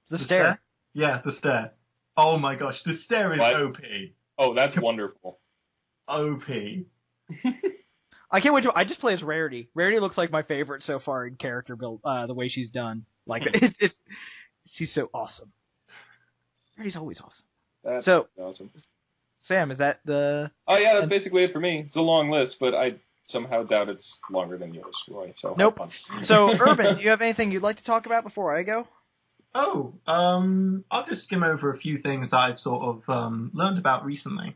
The stare. Yeah, the stare. Oh my gosh, the stare is What? OP. Oh, that's wonderful. OP. I can't wait to. I just play as Rarity. Rarity looks like my favorite so far in character build. The way she's done, like she's so awesome. Rarity's always awesome. That's so awesome. Sam, is that the? Oh yeah, that's basically it for me. It's a long list, but I somehow doubt it's longer than yours, Roy. So nope. So Urban, do you have anything you'd like to talk about before I go? Oh, I'll just skim over a few things I've sort of learned about recently.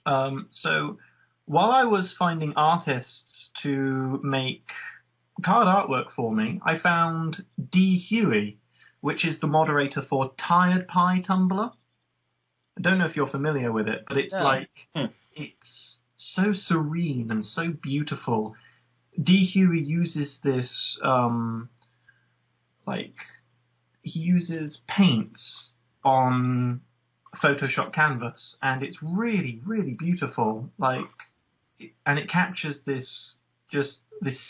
So while I was finding artists to make card artwork for me, I found D. Huey, which is the moderator for Tired Pie Tumblr. I don't know if you're familiar with it, but it's it's so serene and so beautiful. D. Huey uses this, he uses paints on Photoshop canvas, and it's really, really beautiful. And it captures this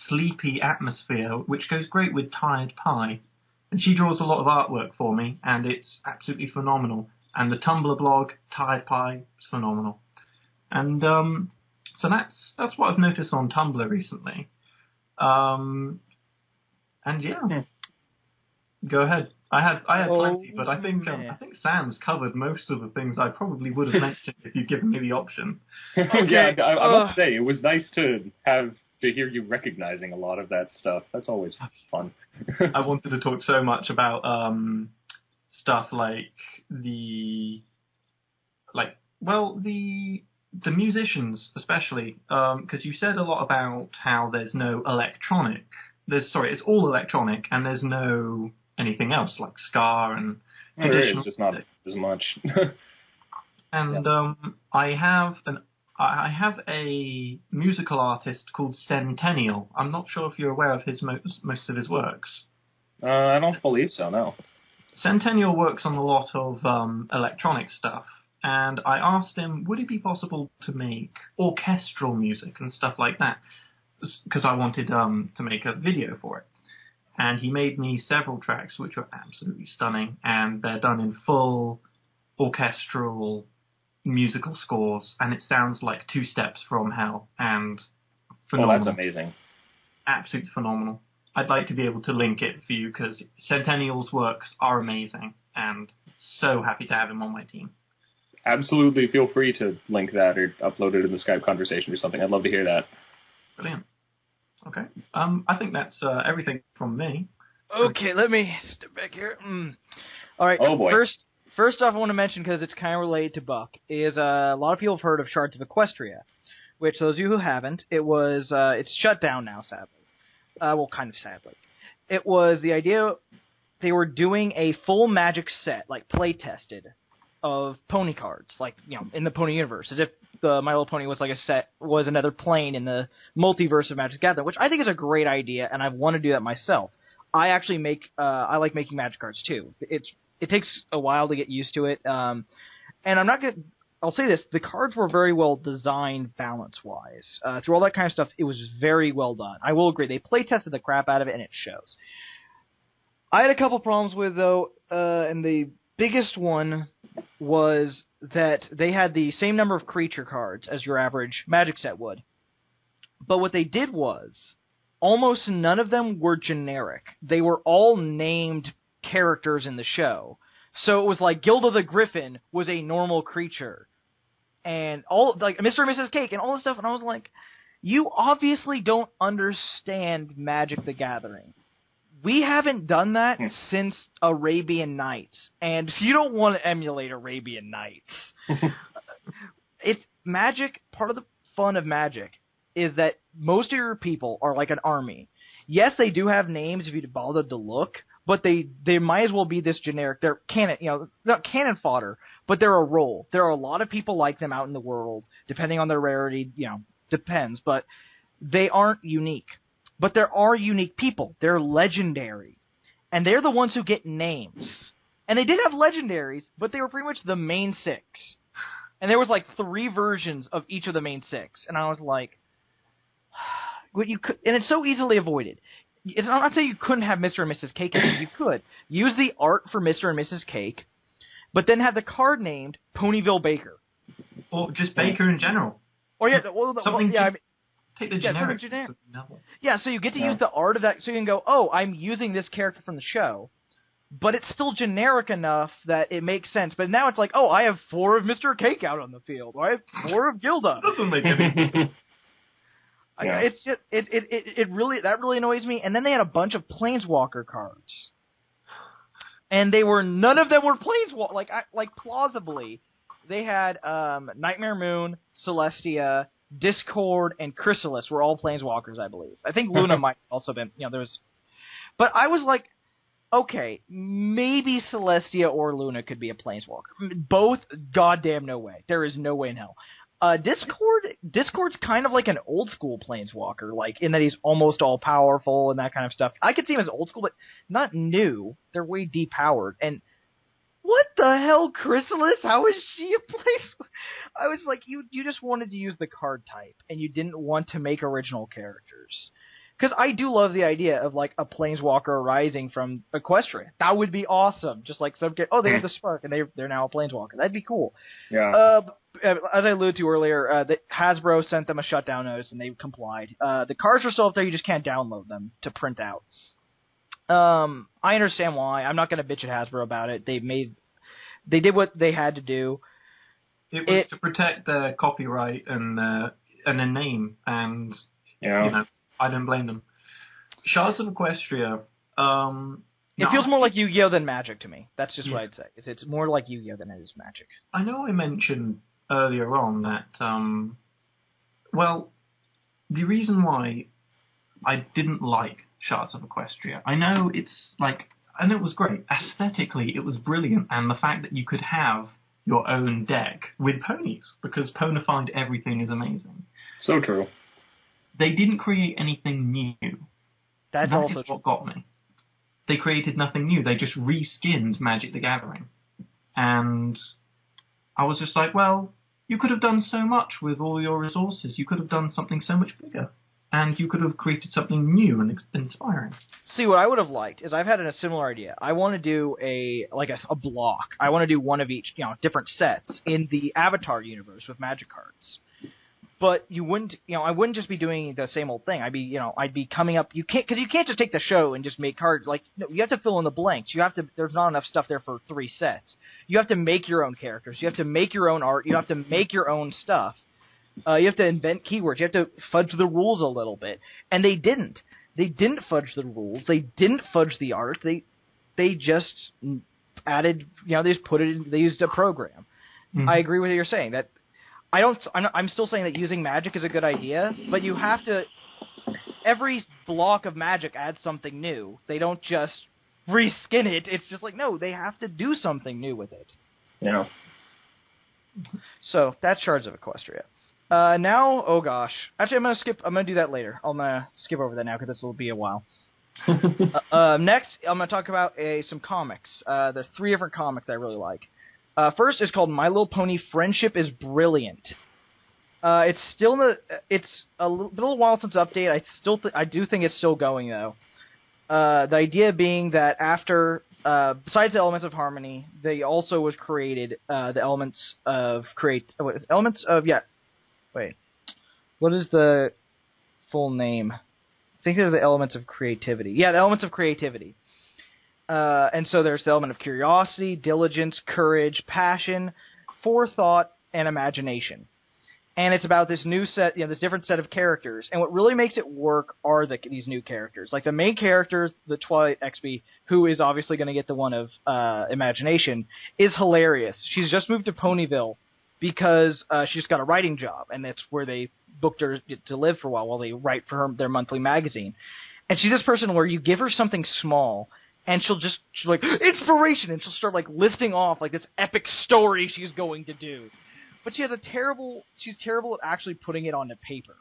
sleepy atmosphere, which goes great with Tired Pie. And she draws a lot of artwork for me, and it's absolutely phenomenal. And the Tumblr blog, Tired Pie, is phenomenal. And so that's what I've noticed on Tumblr recently. And yeah, go ahead. I had plenty, but I think Sam's covered most of the things I probably would have mentioned if you'd given me the option. Okay. Yeah, I must say it was nice to hear you recognizing a lot of that stuff. That's always fun. I wanted to talk so much about stuff like the musicians, especially, because you said a lot about how there's no electronic. It's all electronic, and there's no anything else like ska and there is just not as much. And I have a musical artist called Centennial. I'm not sure if you're aware of his most of his works. I don't believe so, no. Centennial works on a lot of electronic stuff, and I asked him, would it be possible to make orchestral music and stuff like that? Because I wanted to make a video for it. And he made me several tracks which are absolutely stunning, and they're done in full orchestral musical scores, and it sounds like Two Steps from Hell, and phenomenal. Oh, that's amazing. Absolutely phenomenal. I'd like to be able to link it for you, because Centennial's works are amazing, and so happy to have him on my team. Absolutely, feel free to link that or upload it in the Skype conversation or something. I'd love to hear that. Brilliant. Okay. I think that's everything from me. Okay, let me step back here. All right. Oh boy. First off, I want to mention, because it's kind of related to Buck, is a lot of people have heard of Shards of Equestria, which those of you who haven't, it's shut down now, sadly. Well, kind of sadly. It was the idea they were doing a full Magic set, like play tested, of pony cards, like, in the Pony universe, as if the My Little Pony was like was another plane in the multiverse of Magic the Gathering, which I think is a great idea, and I want to do that myself. I actually I like making Magic cards too. It takes a while to get used to it, and I'll say this, the cards were very well designed balance-wise. Through all that kind of stuff, it was very well done. I will agree, they play-tested the crap out of it, and it shows. I had a couple problems with, though, and the biggest one was that they had the same number of creature cards as your average Magic set would. But what they did was, almost none of them were generic. They were all named characters in the show. So it was like Gilda the Griffin was a normal creature. And all, like, Mr. and Mrs. Cake and all this stuff. And I was like, you obviously don't understand Magic the Gathering. We haven't done that since Arabian Nights, and you don't want to emulate Arabian Nights. It's Magic. Part of the fun of Magic is that most of your people are like an army. Yes, they do have names if you bothered to look, but they might as well be this generic. They're cannon, not cannon fodder, but they're a role. There are a lot of people like them out in the world, depending on their rarity. Depends, but they aren't unique. But there are unique people. They're legendary. And they're the ones who get names. And they did have legendaries, but they were pretty much the main six. And there was like 3 versions of each of the main 6. And I was like, and it's so easily avoided. I'm not saying you couldn't have Mr. and Mrs. Cake. You could use the art for Mr. and Mrs. Cake, but then have the card named Ponyville Baker, or just Baker in general. Or take the generic. Yeah, so you get to use the art of that, so you can go, oh, I'm using this character from the show, but it's still generic enough that it makes sense. But now it's like, oh, I have 4 of Mr. Cake out on the field, or I have 4 of Gilda. Doesn't make any sense. Yeah. It's just it really annoys me. And then they had a bunch of Planeswalker cards, and none of them were Planeswalker. Like plausibly, they had Nightmare Moon, Celestia, Discord, and Chrysalis were all Planeswalkers, I believe. I think Luna might also been. There was, but I was like, okay, maybe Celestia or Luna could be a Planeswalker. Both, goddamn no way. There is no way in hell. Discord's kind of like an old school Planeswalker, like in that he's almost all powerful and that kind of stuff. I could see him as old school, but not new. They're way depowered. And what the hell, Chrysalis? How is she a Planeswalker? I was like, you just wanted to use the card type, and you didn't want to make original characters. Because I do love the idea of, like, a Planeswalker arising from Equestria. That would be awesome. Just like some they have the Spark, and they're now a Planeswalker. That'd be cool. Yeah. As I alluded to earlier, Hasbro sent them a shutdown notice, and they complied. The cards are still up there. You just can't download them to print out. I understand why. I'm not going to bitch at Hasbro about it. They did what they had to do. It was to protect their copyright and their name, and I don't blame them. Shards of Equestria. It feels more like Yu-Gi-Oh than Magic to me. That's just what I'd say. It's more like Yu-Gi-Oh than it is Magic. I know I mentioned earlier on that, the reason why I didn't like Shards of Equestria, I know it was great. Aesthetically, it was brilliant, and the fact that you could have your own deck with ponies, because Ponified everything is amazing. So true. They didn't create anything new. That also is what got me. They created nothing new. They just reskinned Magic the Gathering. And I was just like, well, you could have done so much with all your resources. You could have done something so much bigger. And you could have created something new and inspiring. See, what I would have liked is I've had a similar idea. I want to do a block. I want to do one of each, different sets in the Avatar universe with Magic cards. But you wouldn't, I wouldn't just be doing the same old thing. I'd be coming up. Because you can't just take the show and just make cards. You have to fill in the blanks. There's not enough stuff there for 3 sets. You have to make your own characters. You have to make your own art. You have to make your own stuff. You have to invent keywords. You have to fudge the rules a little bit. And they didn't. They didn't fudge the rules. They didn't fudge the art. They just added, they just put it in, they used a program. Mm-hmm. I agree with what you're saying. That I'm still saying that using Magic is a good idea, but you have to, every block of Magic adds something new. They don't just reskin it. It's just like, no, they have to do something new with it. Yeah. So, that's Shards of Equestria. Now, oh gosh. Actually, I'm going to do that later. I'm going to skip over that now because this will be a while. Next, I'm going to talk about some comics. There's 3 different comics I really like. First is called My Little Pony Friendship is Brilliant. It's a little while since update. I do think it's still going though. The idea being that after, besides the Elements of Harmony, they also was created the Elements of what is the full name? I think they're the Elements of Creativity. Yeah, the Elements of Creativity. And so there's the element of curiosity, diligence, courage, passion, forethought, and imagination. And it's about this new set, this different set of characters. And what really makes it work are these new characters. Like the main character, the Twilight XB, who is obviously going to get the one of imagination, is hilarious. She's just moved to Ponyville because she's got a writing job, and that's where they booked her to live for a while they write for their monthly magazine. And she's this person where you give her something small, and she's like, inspiration! And she'll start, listing off, this epic story she's going to do. But she's terrible at actually putting it onto paper.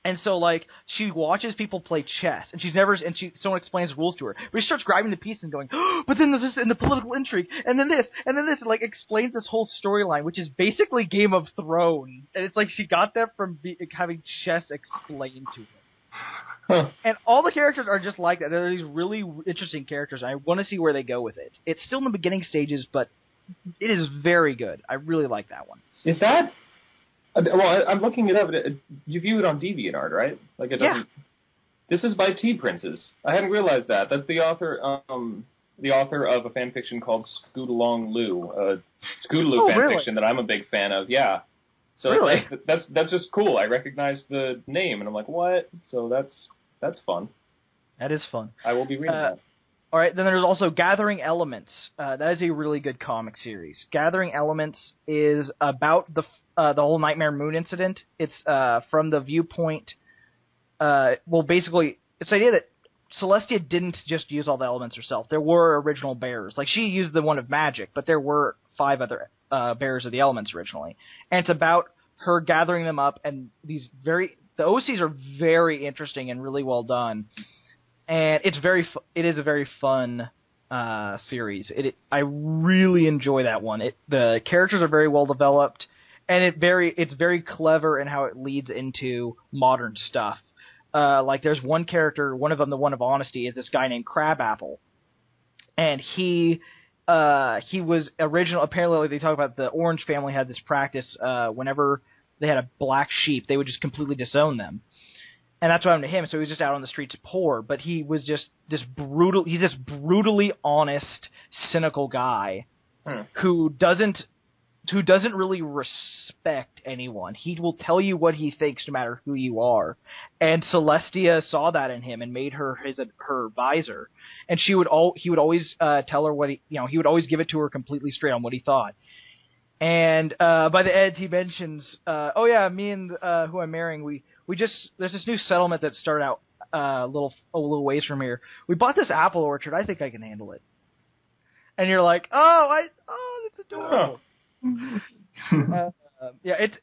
And so, she watches people play chess, and someone explains the rules to her. But she starts grabbing the pieces and going, oh, but then there's this, and the political intrigue, and then this, and explains this whole storyline, which is basically Game of Thrones. And it's like she got that from having chess explained to her. Huh. And all the characters are just like that. They're these really interesting characters. I want to see where they go with it. It's still in the beginning stages, but it is very good. I really like that one. Is that? Well, I'm looking it up. You view it on DeviantArt, right? Like it doesn't. Yeah. This is by T Princes. I hadn't realized that. That's the author. The author of a fan fiction called Scootalong Lou, Scootaloo fan fiction that I'm a big fan of. Yeah. So really? That's just cool. I recognize the name, and I'm like, what? So that's fun. That is fun. I will be reading that. All right, then there's also Gathering Elements. That is a really good comic series. Gathering Elements is about the whole Nightmare Moon incident. It's from the viewpoint. Basically, it's the idea that Celestia didn't just use all the elements herself. There were original bearers. Like, she used the one of magic, but there were 5 other bearers of the elements originally. And it's about her gathering them up, and the OCs are very interesting and really well done. And it is a very fun series. I really enjoy that one. The characters are very well developed, and it's very clever in how it leads into modern stuff. Like there's one character, one of them, the one of honesty, is this guy named Crabapple, and he was original. Apparently, they talk about the Orange family had this practice. Whenever they had a black sheep, they would just completely disown them, and that's what happened to him. So he was just out on the streets poor, but he was just this brutal. He's this brutally honest, cynical guy who doesn't really respect anyone. He will tell you what he thinks no matter who you are. And Celestia saw that in him and made her her advisor. And he would always tell her what he would always give it to her completely straight on what he thought. And by the end, he mentions, me and who I'm marrying, there's this new settlement that started out a little ways from here. We bought this apple orchard. I think I can handle it. And you're like, that's adorable.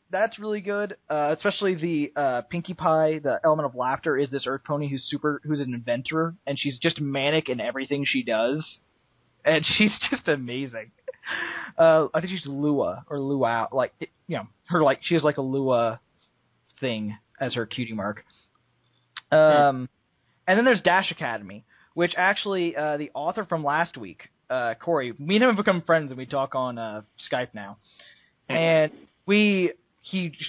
That's really good. Especially the Pinkie Pie, the element of laughter, is this Earth Pony who's an inventor, and she's just manic in everything she does, and she's just amazing. I think she's Lua or Luau, she has like a Lua thing as her cutie mark. And then there's Dash Academy, which actually the author from last week, Corey, me and him have become friends, and we talk on Skype now. And he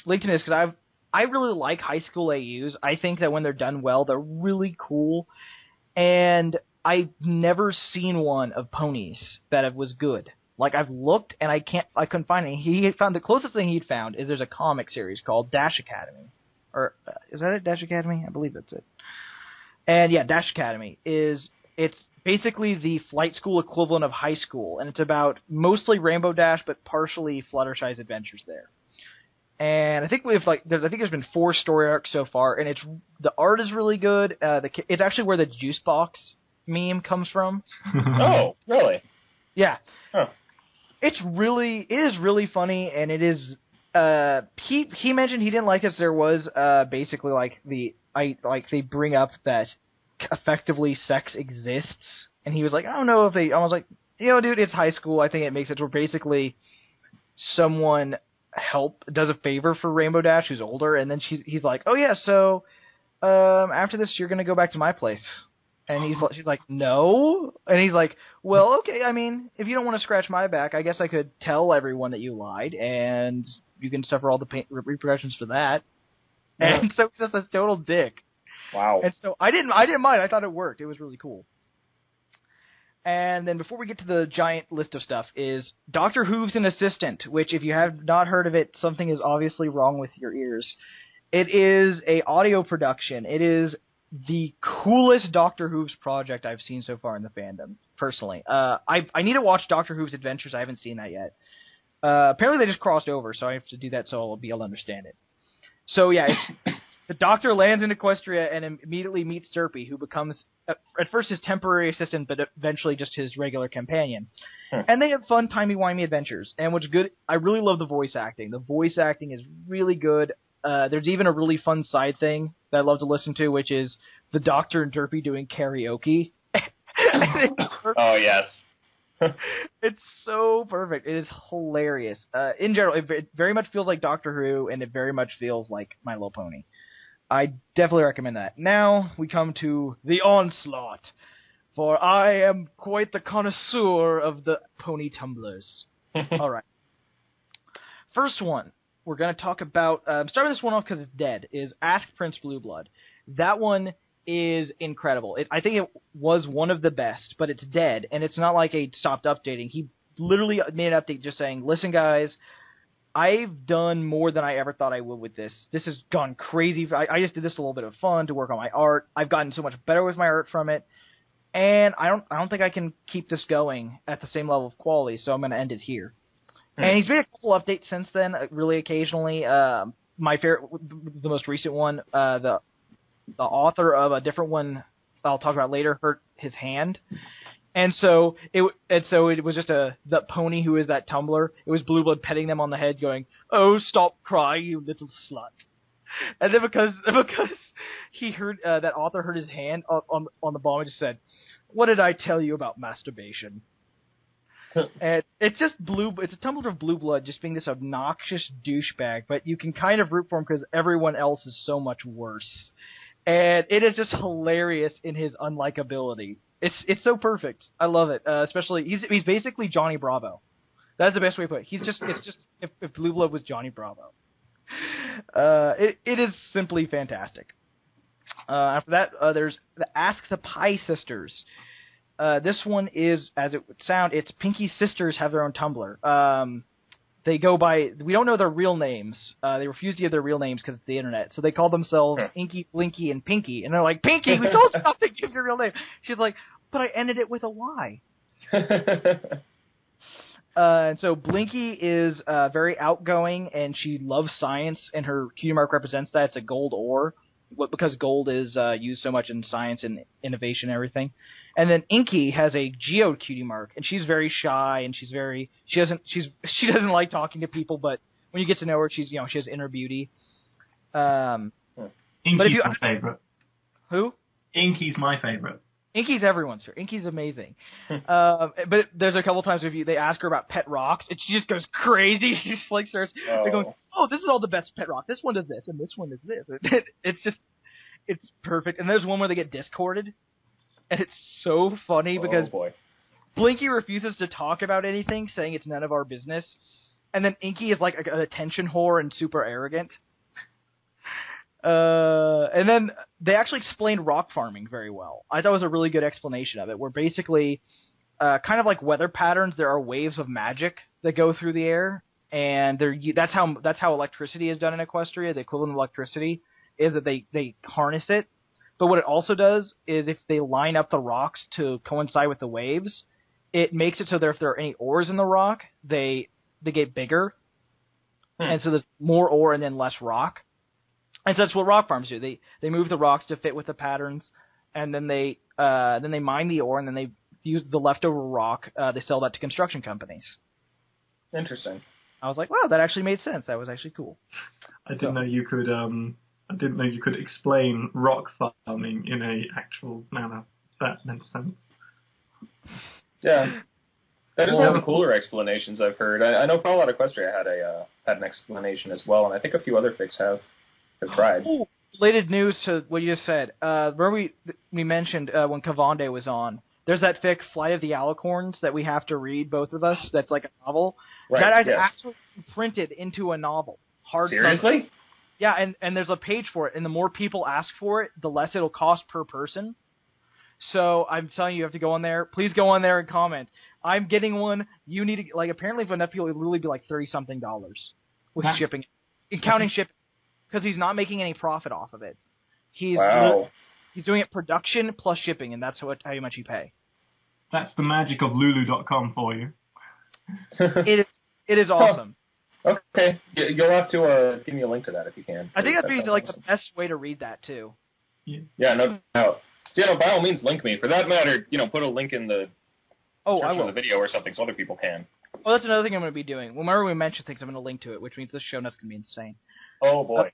linked to this because I really like high school AUs. I think that when they're done well, they're really cool. And I've never seen one of ponies that was good. Like, I've looked and I couldn't find any. He found the closest thing he'd found is there's a comic series called Dash Academy, or is that it? Dash Academy? I believe that's it. And yeah, Dash Academy it's basically the flight school equivalent of high school, and it's about mostly Rainbow Dash, but partially Fluttershy's adventures there. And I think there's been 4 story arcs so far, and the art is really good. It's actually where the juice box meme comes from. Oh, really? Yeah. Huh. It is really funny, and it is. He mentioned he didn't like it. There was basically they bring up that effectively sex exists, and he was like, I don't know if I was like, dude, it's high school. I think it makes it where basically someone does a favor for Rainbow Dash who's older, and then he's like, oh yeah, so after this you're gonna go back to my place. And she's like, no. And he's like, well, okay, I mean, if you don't want to scratch my back, I guess I could tell everyone that you lied, and you can suffer all the repercussions for that. Yeah. And so he's just a total dick. Wow. And so I didn't mind. I thought it worked. It was really cool. And then before we get to the giant list of stuff is Dr. Who's an Assistant, which if you have not heard of it, something is obviously wrong with your ears. It is a audio production. It is the coolest Doctor Who's project I've seen so far in the fandom, personally. I need to watch Doctor Who's Adventures. I haven't seen that yet. Apparently they just crossed over, so I have to do that so I'll be able to understand it. So yeah, the Doctor lands in Equestria and immediately meets Derpy, who becomes at first his temporary assistant, but eventually just his regular companion. And they have fun, timey-wimey adventures. And what's good, I really love the voice acting. The voice acting is really good. There's even a really fun side thing that I love to listen to, which is the Doctor and Derpy doing karaoke. Oh, yes. It's so perfect. It is hilarious. In general, it very much feels like Doctor Who, and it very much feels like My Little Pony. I definitely recommend that. Now we come to the onslaught, for I am quite the connoisseur of the pony tumblers. All right. First one we're going to talk about, starting this one off because it's dead, is Ask Prince Blueblood. That one is incredible. I think it was one of the best, but it's dead, and it's not like it stopped updating. He literally made an update just saying, listen, guys, I've done more than I ever thought I would with this. This has gone crazy. I just did this a little bit of fun to work on my art. I've gotten so much better with my art from it, and I don't think I can keep this going at the same level of quality, so I'm going to end it here. And he's made a couple updates since then, really occasionally. My favorite, the most recent one, the author of a different one I'll talk about later hurt his hand. And so it was just the pony who is that tumbler. It was Blueblood petting them on the head going, "Oh, stop crying, you little slut." And then because he heard that author hurt his hand on the bottom, and just said, "What did I tell you about masturbation?" And it's just it's a tumbler of Blueblood just being this obnoxious douchebag, but you can kind of root for him because everyone else is so much worse. And it is just hilarious in his unlikability. It's so perfect. I love it. Especially he's basically Johnny Bravo. That's the best way to put it. It's just if Blueblood was Johnny Bravo. It is simply fantastic. After that, there's the Ask the Pie Sisters. This one is, as it would sound, it's Pinky's sisters have their own Tumblr. They go by, we don't know their real names. They refuse to give their real names because it's the internet. So they call themselves Inky, Blinky, and Pinky. And they're like, "Pinky, we told you not to give your real name." She's like, "But I ended it with a Y." And so Blinky is very outgoing, and she loves science, and her cutie mark represents that. It's a gold ore, because gold is used so much in science and innovation and everything. And then Inky has a geo cutie mark, and she's very shy, and she doesn't like talking to people, but when you get to know her, she has inner beauty. Inky's my favorite. Who? Inky's my favorite. Inky's everyone's favorite. Inky's amazing. But there's a couple times they ask her about pet rocks, and she just goes crazy. She just like starts going, "Oh, this is all the best pet rock. This one does this, and this one does this." It's perfect. And there's one where they get discorded, and it's so funny because Blinky refuses to talk about anything, saying it's none of our business. And then Inky is like an attention whore and super arrogant. And then they actually explained rock farming very well. I thought it was a really good explanation of it, where basically, kind of like weather patterns, there are waves of magic that go through the air, and that's how electricity is done in Equestria. The equivalent of electricity is that they harness it. But what it also does is if they line up the rocks to coincide with the waves, it makes it so that if there are any ores in the rock, they get bigger. And so there's more ore and then less rock. And so that's what rock farms do. They move the rocks to fit with the patterns, and then they mine the ore, and then they use the leftover rock. They sell that to construction companies. Interesting. I was like, wow, that actually made sense. That was actually cool. I didn't know you could. I didn't know you could explain rock farming in a actual manner. That makes sense. Yeah. That is one of the cooler explanations I've heard. I know Fallout Equestria had an explanation as well, and I think a few other fics have tried. Oh, related news to what you just said. Remember we mentioned when Kavande was on, there's that fic, Flight of the Alicorns, that we have to read, both of us, that's like a novel. Right, that is actually printed into a novel. Seriously? Yeah, and there's a page for it, and the more people ask for it, the less it'll cost per person. So I'm telling you, you have to go on there. Please go on there and comment. I'm getting one. You need to, apparently for enough people, it will literally be like $30-something with shipping, and counting shipping, because he's not making any profit off of it. He's doing it production plus shipping, and that's how much you pay. That's the magic of Lulu.com for you. It is awesome. Okay, you'll have to give me a link to that if you can. I think that'd be the best way to read that too. Yeah, no doubt. So, by all means, link me. For that matter, put a link in the description of the video or something so other people can. Oh, that's another thing I'm going to be doing. Whenever we mention things, I'm going to link to it, which means this show notes can be insane. Oh boy!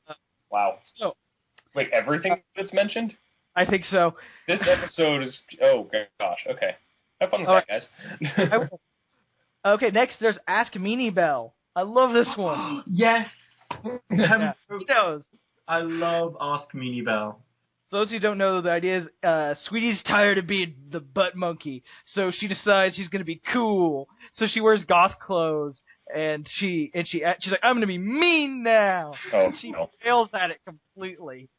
Wow. So, wait, everything that's mentioned? I think so. This episode is. Oh gosh. Okay. Have fun with that, guys. Okay, next there's Ask Meanie Bell. I love this one. Yes. Yeah, he knows. I love Ask Meanie Bell. For those who don't know, the idea is Sweetie's tired of being the butt monkey, so she decides she's gonna be cool. So she wears goth clothes, and she's like, I'm gonna be mean now. Oh, and she no. fails at it completely,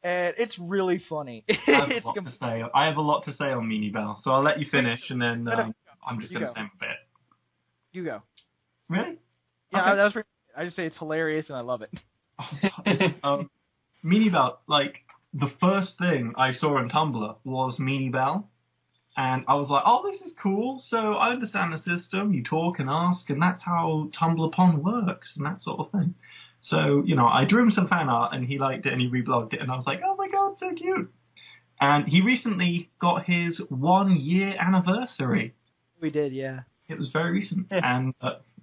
and it's really funny. I have a lot to say. I have a lot to say on Meanie Bell, so I'll let you finish, and then I'm just gonna say a bit. You go. Really? Yeah, Okay. that was. I just say it's hilarious, and I love it. Meanie Bell, like, the first thing I saw on Tumblr was Meanie Bell, and I was like, oh, this is cool, so I understand the system, you talk and ask, and that's how Tumblr Pond works, and that sort of thing. So, I drew him some fan art, and he liked it, and he reblogged it, and I was like, oh my god, so cute! And he recently got his 1-year anniversary. We did, yeah. It was very recent, and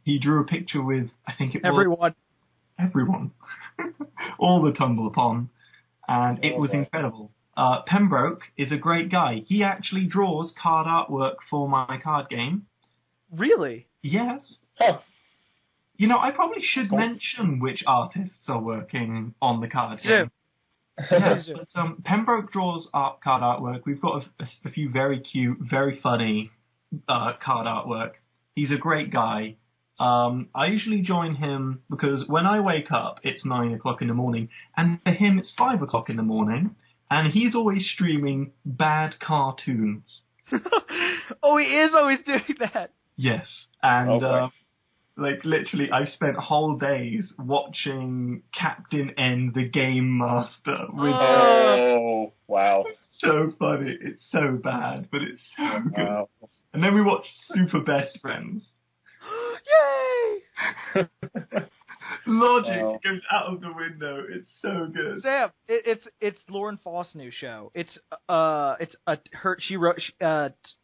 he drew a picture with, I think it was... Everyone. All the Tumblr Pond. And it was incredible. Pembroke is a great guy. He actually draws card artwork for my card game. Really? Yes. Huh. I probably should mention which artists are working on the card game. Yes, but Pembroke draws card artwork. We've got a few very cute, very funny card artwork. He's a great guy. I usually join him because when I wake up, it's 9 o'clock in the morning, and for him, it's 5 o'clock in the morning, and he's always streaming bad cartoons. Oh, he is always doing that. Yes, and literally, I've spent whole days watching Captain N, the Game Master. Oh, wow. It's so funny. It's so bad, but it's so Wow. good. And then we watched Super Best Friends. Yay! Logic goes out of the window. It's so good. Sam, it's Lauren Foss' new show. She wrote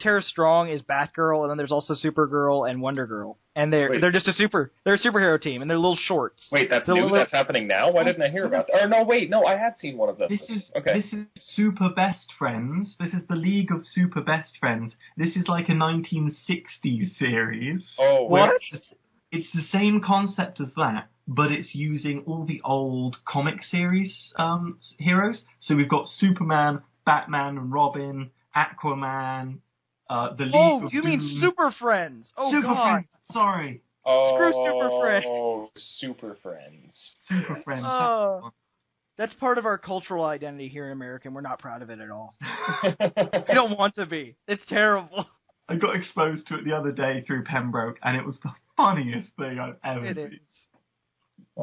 Tara Strong is Batgirl, and then there's also Supergirl and Wonder Girl, and they're just they're a superhero team, and they're little shorts. Wait, that's new? That's happening now? Why didn't I hear about that? Or no, I had seen one of those. This is Super Best Friends. This is the League of Super Best Friends. This is like a 1960s series. Oh, what? It's the same concept as that, but it's using all the old comic series heroes. So we've got Superman, Batman and Robin, Aquaman, the League of Doom. Oh, you mean Super Friends? Oh, Super God. Friends, sorry. Oh, Screw Super Friends. Oh, Super Friends. Super Friends. That's part of our cultural identity here in America, and we're not proud of it at all. We don't want to be. It's terrible. I got exposed to it the other day through Pembroke, and it was the funniest thing I've ever seen.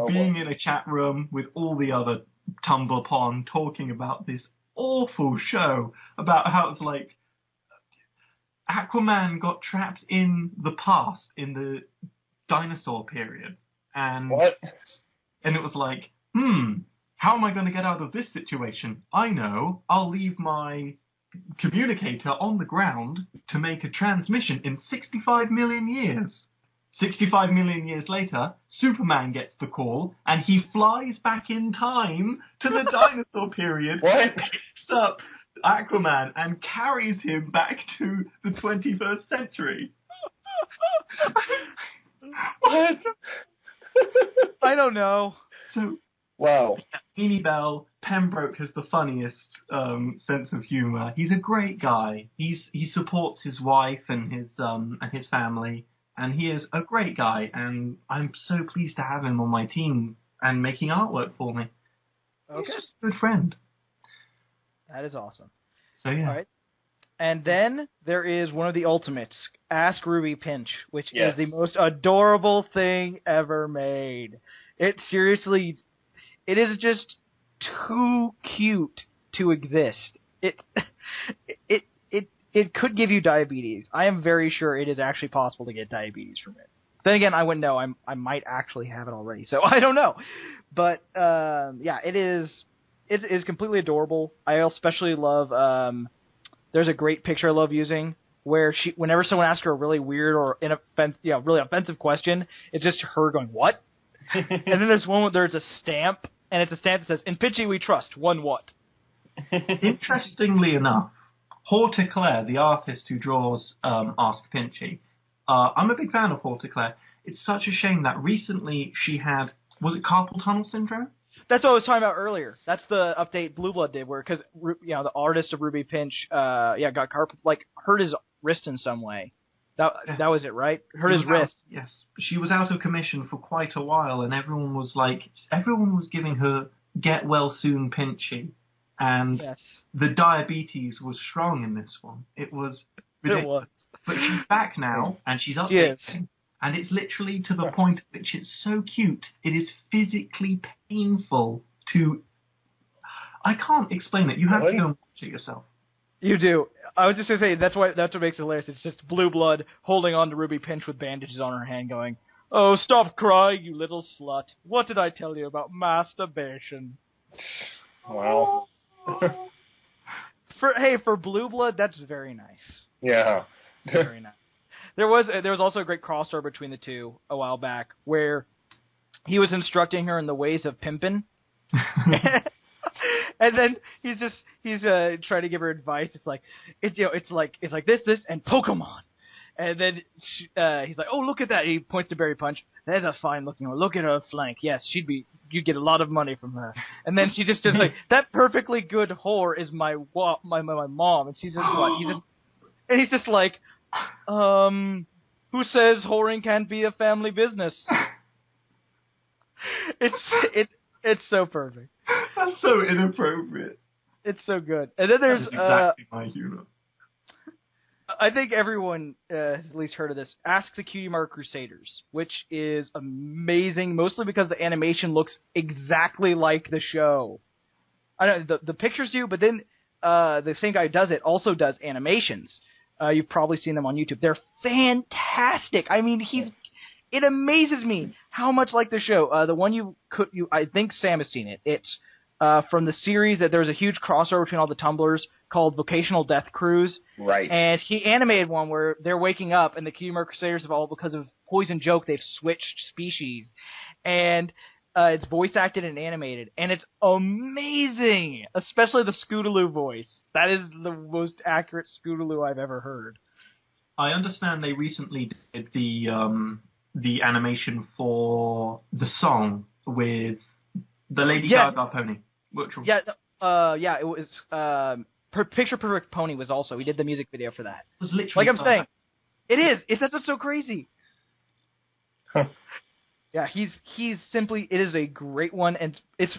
Being in a chat room with all the other Tumblr Pond talking about this awful show about how it's like Aquaman got trapped in the past, in the dinosaur period. And What? And it was like, how am I going to get out of this situation? I know, I'll leave my communicator on the ground to make a transmission in 65 million years. 65 million years later, Superman gets the call, and he flies back in time to the dinosaur period, What? picks up Aquaman, and carries him back to the 21st century. What? I don't know. So, Wow. Beanie Bell, Pembroke has the funniest sense of humour. He's a great guy. He supports his wife and his family, and he is a great guy. And I'm so pleased to have him on my team and making artwork for me. Okay. He's just a good friend. That is awesome. So yeah. All right. And then there is one of the ultimates, Ask Ruby Pinch, which Yes. is the most adorable thing ever made. It is just too cute to exist. It could give you diabetes. I am very sure it is actually possible to get diabetes from it. Then again, I wouldn't know. I might actually have it already, so I don't know. But yeah, it is completely adorable. I especially love. There's a great picture I love using where whenever someone asks her a really weird or really offensive question, it's just her going, "What?" And then there's one where there's a stamp, and it's a stamp that says, "In Pinchy we trust, one what?" Interestingly enough, Horticlaire, the artist who draws Ask Pinchy, I'm a big fan of Horticlaire. It's such a shame that recently she had, was it carpal tunnel syndrome? That's what I was talking about earlier. That's the update Blue Blood did, where because the artist of Ruby Pinch, got hurt his wrist in some way. That was it, right? Hurt his wrist. Yes, she was out of commission for quite a while, and everyone was giving her get well soon Pinchy, and the diabetes was strong in this one. It was ridiculous. But she's back now, and she's updating, and it's literally to the point at which it's so cute. It is physically painful to. I can't explain it. You have to go and watch it yourself. You do. I was just going to say, that's what makes it hilarious. It's just Blue Blood holding on to Ruby Pinch with bandages on her hand going, "Oh, stop crying, you little slut. What did I tell you about masturbation?" Wow. For Blue Blood, that's very nice. Yeah. Very nice. There was also a great crossover between the two a while back where he was instructing her in the ways of pimpin'. And then he's trying to give her advice. It's like it's like this, and Pokemon. And then he's like, "Oh, look at that!" He points to Berry Punch. "There's a fine looking one. Look at her flank. Yes, you'd get a lot of money from her." And then she just like, "That perfectly good whore is my mom." And she's just what? He's just like, "Who says whoring can't be a family business?" It's so perfect. That's so inappropriate. It's so good. And then there's exactly my humor. I think everyone has at least heard of this. Ask the Cutie Mark Crusaders, which is amazing, mostly because the animation looks exactly like the show. I know the pictures do, but then the same guy who does it also does animations. You've probably seen them on YouTube. They're fantastic. I mean, it amazes me how much like the show. The one I think Sam has seen it. It's from the series that there's a huge crossover between all the Tumblrs called Vocational Death Cruise. Right. And he animated one where they're waking up and the Cutie Mark Crusaders have all, because of Poison Joke, they've switched species. And it's voice acted and animated. And it's amazing, especially the Scootaloo voice. That is the most accurate Scootaloo I've ever heard. I understand they recently did the animation for the song with the Lady Gaga pony. It was Picture Perfect Pony was also. We did the music video for that. It was literally like I'm saying, it is. That's what's so crazy. Huh. Yeah, he's simply. It is a great one, and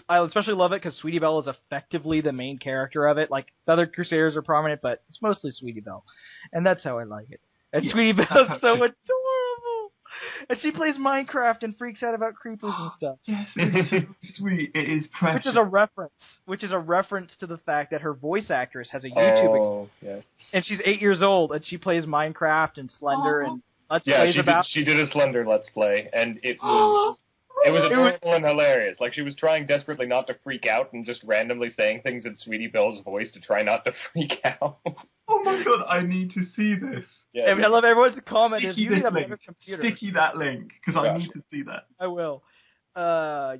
I especially love it because Sweetie Belle is effectively the main character of it. Like the other Crusaders are prominent, but it's mostly Sweetie Belle, and that's how I like it. And Sweetie Belle is so adorable. And she plays Minecraft and freaks out about creepers and stuff. Yes, it's so sweet. It is precious. Which is a reference to the fact that her voice actress has a YouTube account. And she's 8 years old, and she plays Minecraft and Slender and Let's Plays about. She did a Slender Let's Play, and it was adorable and hilarious. Like, she was trying desperately not to freak out and just randomly saying things in Sweetie Belle's voice to try not to freak out. Oh my god, I need to see this. Yeah, I love everyone's comment. You need a better computer. Sticky that link, because I need to see that. I will. But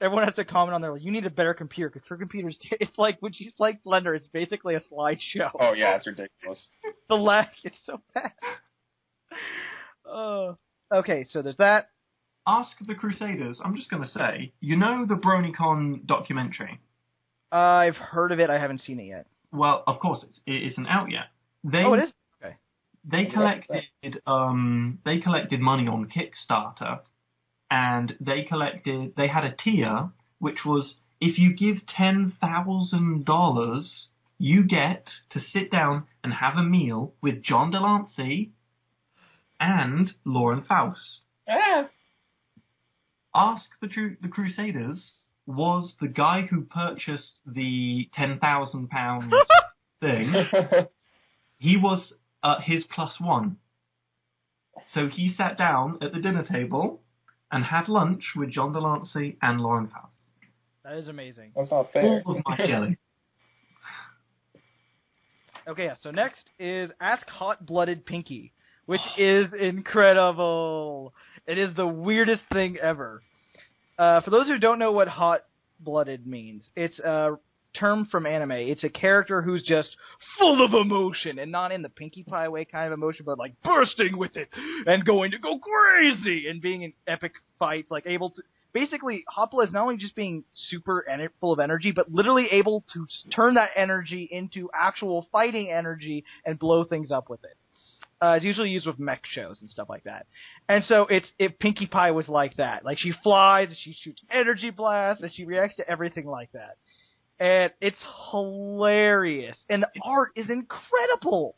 everyone has to comment on there, like, you need a better computer, because her computer's, it's like, when she's playing Slender, it's basically a slideshow. Oh yeah, it's ridiculous. The lag is so bad. Okay, so there's that. Ask the Crusaders. I'm just going to say, you know the BronyCon documentary? I've heard of it. I haven't seen it yet. Well, of course, it isn't out yet. It is? Okay. They collected money on Kickstarter, and they had a tier, which was, if you give $10,000, you get to sit down and have a meal with John Delancey and Lauren Faust. Yeah. Ask the Crusaders was the guy who purchased the £10,000 thing. He was his +1. So he sat down at the dinner table and had lunch with John Delancey and Lauren Faust. That is amazing. That's not fair. All of my jelly. Okay, so next is Ask Hot-Blooded Pinky, which is incredible. It is the weirdest thing ever. For those who don't know what hot-blooded means, it's a term from anime. It's a character who's just full of emotion, and not in the Pinkie Pie way kind of emotion, but like bursting with it and going to go crazy and being in epic fights, like able to basically Hopla is not only just being super full of energy, but literally able to turn that energy into actual fighting energy and blow things up with it. It's usually used with mech shows and stuff like that. And so Pinkie Pie was like that. Like, she flies, and she shoots energy blasts, and she reacts to everything like that. And it's hilarious. And the art is incredible.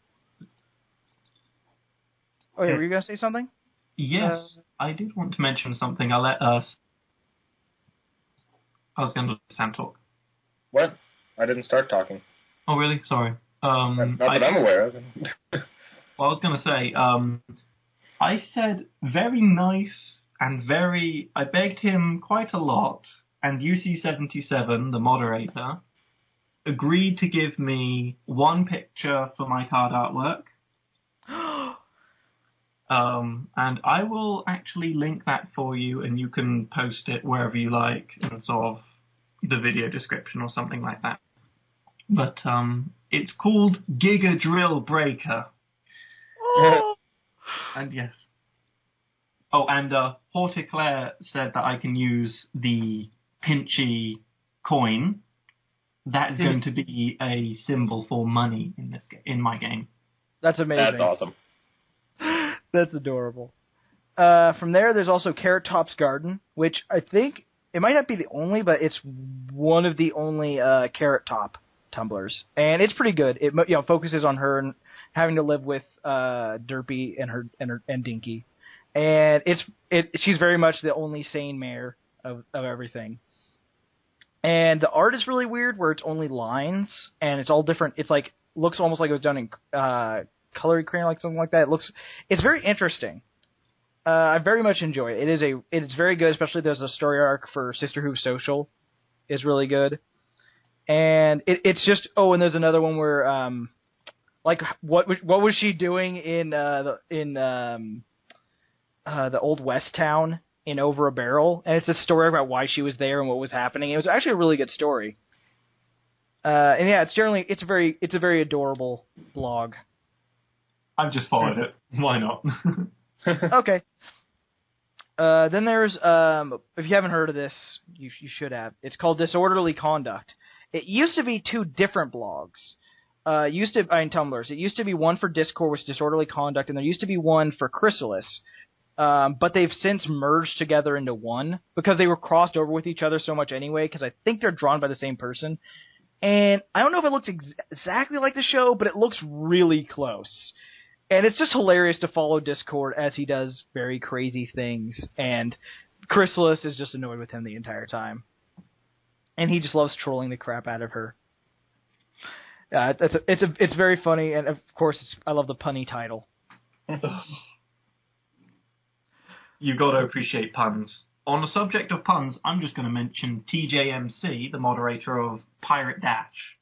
Oh, yeah, were you going to say something? Yes, I did want to mention something. I was going to let Sam talk. What? I didn't start talking. Oh, really? Sorry. Not that I'm aware of. Well, I was going to say, I said very nice and I begged him quite a lot, and UC77, the moderator, agreed to give me one picture for my card artwork. And I will actually link that for you, and you can post it wherever you like in sort of the video description or something like that. But it's called Giga Drill Breaker. Oh. And yes. Oh, and Horticlaire said that I can use the Pinchy coin. That is going to be a symbol for money in my game. That's amazing. That's awesome. That's adorable. From there's also Carrot Top's Garden, which I think it might not be the only, but it's one of the only Carrot Top tumblers, and it's pretty good. It focuses on her and having to live with Derpy and Dinky, and she's very much the only sane mayor of everything. And the art is really weird, where it's only lines and it's all different. It's like looks almost like it was done in colored crayon, like something like that. It's very interesting. I very much enjoy it. It's very good, especially there's a story arc for Sister Who Social is really good. And it's just and there's another one where like what was she doing in the old West town in Over a Barrel, and it's a story about why she was there and what was happening. It was actually a really good story. And yeah, it's a very adorable blog. I've just followed it. Why not? Okay. Then there's if you haven't heard of this, you should have. It's called Disorderly Conduct. It used to be two different blogs. Tumblrs. It used to be one for Discord, which is Disorderly Conduct, and there used to be one for Chrysalis. But they've since merged together into one because they were crossed over with each other so much anyway, because I think they're drawn by the same person. And I don't know if it looks exactly like the show, but it looks really close. And it's just hilarious to follow Discord as he does very crazy things, and Chrysalis is just annoyed with him the entire time. And he just loves trolling the crap out of her. It's very funny, and of course I love the punny title. You got to appreciate puns. On the subject of puns, I'm just going to mention TJMC, the moderator of Pirate Dash.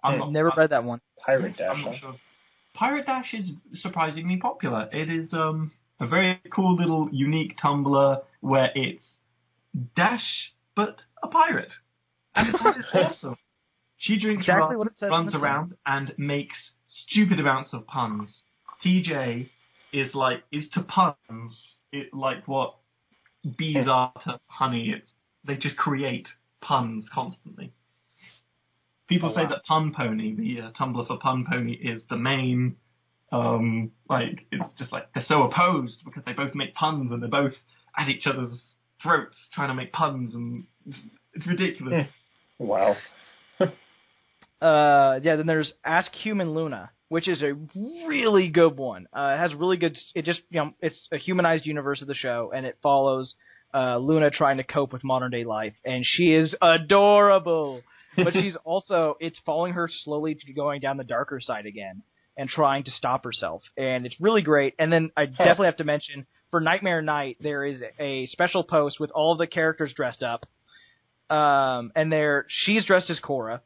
I've never read that one. Pirate Dash. I'm not sure. Pirate Dash is surprisingly popular. It is a very cool little unique Tumblr where it's Dash, but a pirate. And it's awesome. She drinks exactly rum, what it says runs around, and makes stupid amounts of puns. TJ is to puns like what bees are to honey. They just create puns constantly. People say that Pun Pony, the Tumblr for Pun Pony, is the main. It's just like they're so opposed because they both make puns and they're both at each other's throats trying to make puns, and it's ridiculous. Wow. Then there's Ask Human Luna, which is a really good one. It has really good. It's a humanized universe of the show, and it follows Luna trying to cope with modern day life, and she is adorable. But it's following her slowly going down the darker side again and trying to stop herself. And it's really great. And then I definitely have to mention, for Nightmare Night, there is a special post with all of the characters dressed up. And she's dressed as Cora.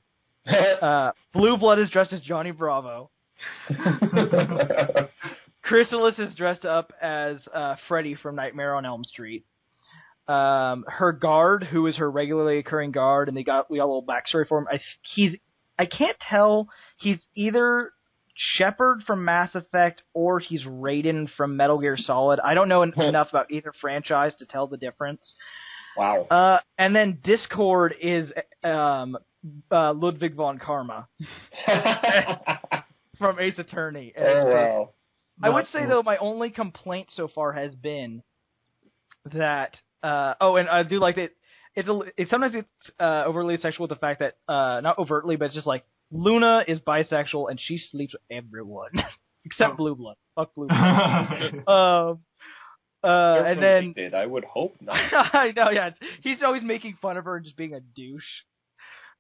Blue Blood is dressed as Johnny Bravo. Chrysalis is dressed up as Freddy from Nightmare on Elm Street. Her guard, who is her regularly occurring guard, and we got a little backstory for him. I can't tell. He's either Shepard from Mass Effect or he's Raiden from Metal Gear Solid. I don't know enough about either franchise to tell the difference. Wow. And then Discord is Ludwig von Karma from Ace Attorney. Oh, wow. I would say, though, my only complaint so far has been that... and I do like that sometimes it's overly sexual with the fact that... not overtly, but it's just like, Luna is bisexual and she sleeps with everyone. Except Blue Blood. Fuck Blue Blood. And then... Did. I would hope not. I know, yeah. He's always making fun of her and just being a douche.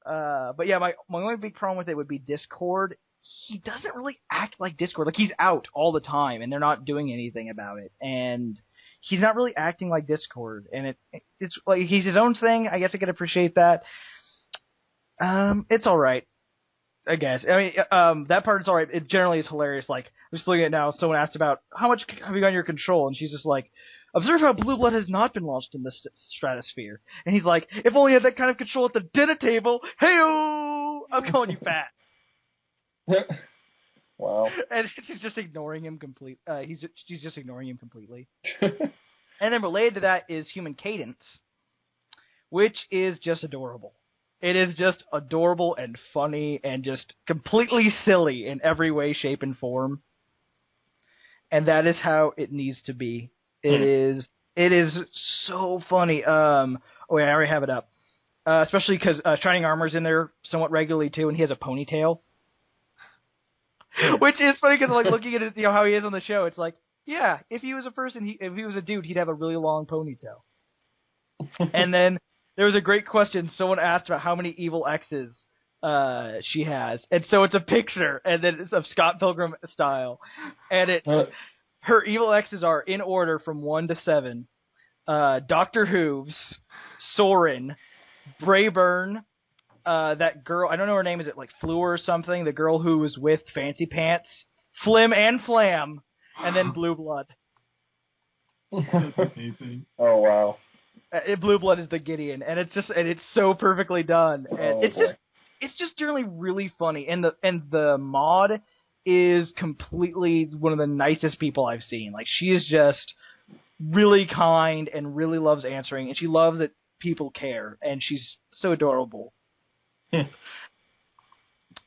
But yeah, my only big problem with it would be Discord. He doesn't really act like Discord. Like, he's out all the time, and they're not doing anything about it. And he's not really acting like Discord. And it's like, he's his own thing. I guess I could appreciate that. It's alright, I guess. I mean, that part is alright. It generally is hilarious. Like, I'm just looking at it now, someone asked about, how much have you got in your control? And she's just like, observe how Blue Blood has not been launched in the stratosphere. And he's like, if only I had that kind of control at the dinner table, hey-oh, I'm calling you fat. Wow. And she's just ignoring him completely. She's just ignoring him completely. And then related to that is Human Cadence, which is just adorable. It is just adorable and funny and just completely silly in every way, shape, and form. And that is how it needs to be. It is so funny. Oh wait, I already have it up. Especially because Shining Armor's in there somewhat regularly too, and he has a ponytail. Which is funny because, like, looking at it, how he is on the show, it's like, yeah, if he was a person, if he was a dude, he'd have a really long ponytail. And then there was a great question. Someone asked about how many evil exes she has, and so it's a picture, and then it's of Scott Pilgrim style, and it's her evil exes are in order from 1 to 7: Dr. Hooves, Soren, Brayburn. That girl, I don't know her name, is it like Fleur or something? The girl who was with Fancy Pants, Flim and Flam, and then Blue Blood. Oh, wow. Blue Blood is the Gideon, and it's so perfectly done. And it's just generally really funny. And the mod is completely one of the nicest people I've seen. Like, she is just really kind and really loves answering, and she loves that people care, and she's so adorable.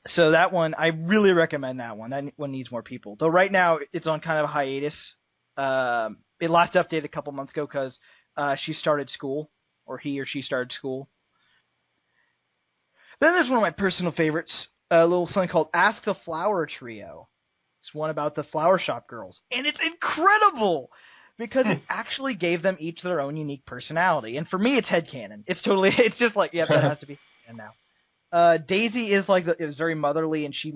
So that one, I really recommend that one. That one needs more people. Though right now, it's on kind of a hiatus. It last updated a couple months ago because she started school, or he or she started school. Then there's one of my personal favorites, a little something called Ask the Flower Trio. It's one about the flower shop girls. And it's incredible! Because it actually gave them each their own unique personality. And for me, it's headcanon. It's just like, yeah, that has to be headcanon now. Daisy is is very motherly, and she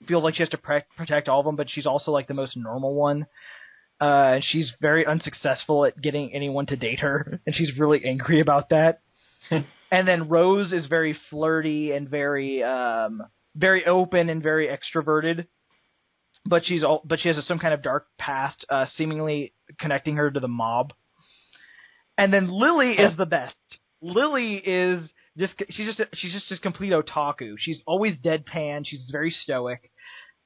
feels like she has to protect all of them, but she's also like the most normal one. She's very unsuccessful at getting anyone to date her, and she's really angry about that. And then Rose is very flirty and very open and very extroverted, but she has some kind of dark past, seemingly connecting her to the mob. And then Lily is the best. Lily is she's just this complete otaku. She's always deadpan. She's very stoic.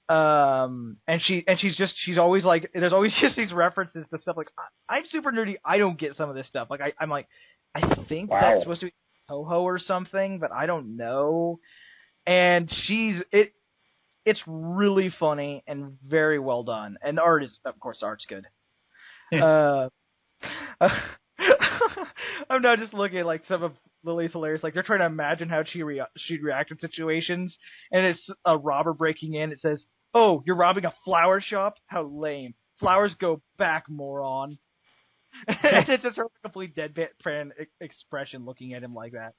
And she's always like, there's always just these references to stuff like, I'm super nerdy. I don't get some of this stuff. Like I'm like, I think that's supposed to be Toho or something, but I don't know. And it's really funny and very well done. And the art is, of course, the art's good. I'm now just looking at like some of Lily's hilarious. Like, they're trying to imagine how she'd react in situations, and it's a robber breaking in. It says, "Oh, you're robbing a flower shop? How lame! Flowers go back, moron!" And it's just her complete deadpan expression looking at him like that.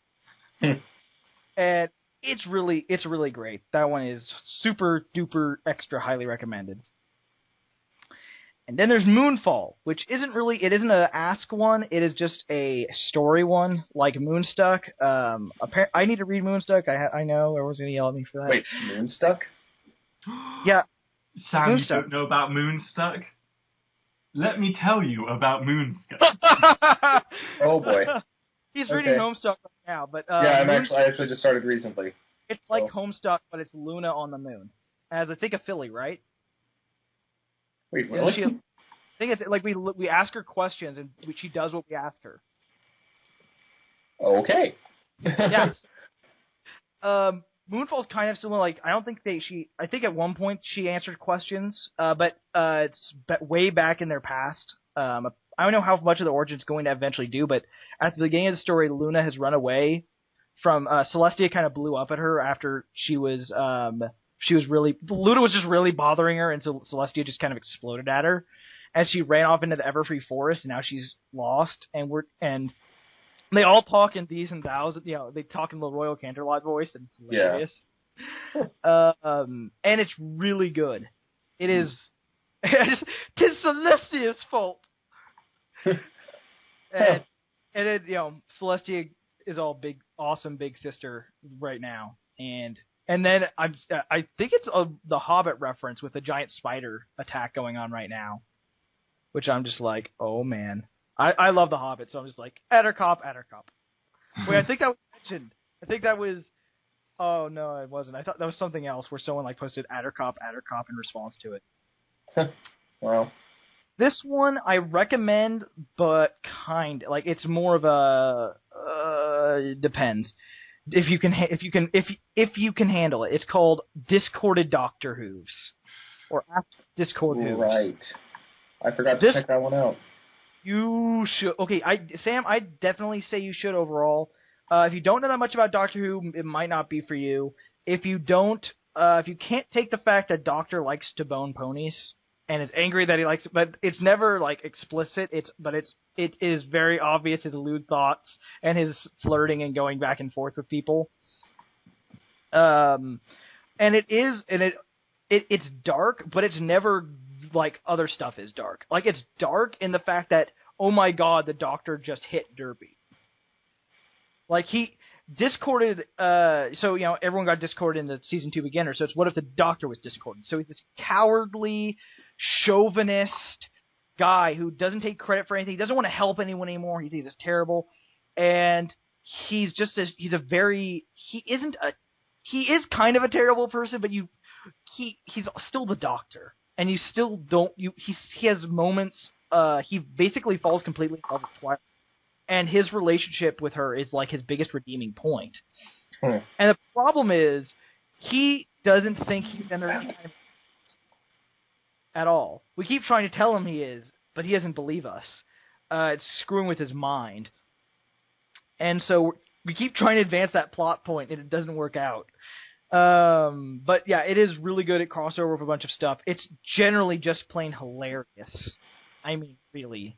And it's really great. That one is super duper extra highly recommended. And then there's Moonfall, which isn't an ask one. It is just a story one, like Moonstuck. I need to read Moonstuck. I know everyone's gonna yell at me for that. Wait, Moonstuck? Yeah. Sam, Moonstuck. You don't know about Moonstuck? Let me tell you about Moonstuck. Oh boy. He's reading Homestuck right now, but I actually just started recently. It's like Homestuck, but it's Luna on the moon. as I think a filly, right? Wait, really? I think it's like we ask her questions and she does what we ask her. Okay. Yes. Moonfall's kind of similar. Like I don't think I think at one point she answered questions, but it's way back in their past. I don't know how much of the origin's going to eventually do, but at the beginning of the story, Luna has run away from Celestia. Kind of blew up at her after Luna was just really bothering her, and so Celestia just kind of exploded at her, and she ran off into the Everfree Forest, and now she's lost, and they all talk in these and thous, they talk in the Royal Canterlot voice, and it's hilarious. Yeah. And it's really good. It is. Tis Celestia's fault. and it, Celestia is all big, awesome big sister right now, and then I think it's the Hobbit reference with the giant spider attack going on right now, which I'm just like, oh man. I love The Hobbit, so I'm just like, Attercop. Wait, I think that was mentioned. I think that was... Oh, no, it wasn't. I thought that was something else where someone posted Attercop in response to it. Wow. This one I recommend, but it's more of a... depends. If you can handle it. It's called Discorded Doctor Hooves. Or Discord Hooves. Right. I forgot to check that one out. You should. Okay, Sam, I definitely say you should overall. If you don't know that much about Doctor Who, it might not be for you. If you can't take the fact that Doctor likes to bone ponies and is angry that he likes it, but it's never explicit. It is very obvious his lewd thoughts and his flirting and going back and forth with people. And it's dark, but it's never like other stuff is dark. It's dark in the fact that, oh my god, the Doctor just hit Derby. He discorded, everyone got discorded in the season 2 beginner, so it's what if the Doctor was discorded? So he's this cowardly, chauvinist guy who doesn't take credit for anything, he doesn't want to help anyone anymore, he thinks it's terrible, and he is kind of a terrible person, but he's still the Doctor. And you still don't. He has moments. He basically falls completely in love with Twilight, and his relationship with her is his biggest redeeming point. And the problem is, he doesn't think he's entertained at all. We keep trying to tell him he is, but he doesn't believe us. It's screwing with his mind, and so we keep trying to advance that plot point, and it doesn't work out. But yeah, it is really good at crossover with a bunch of stuff. It's generally just plain hilarious. I mean, really.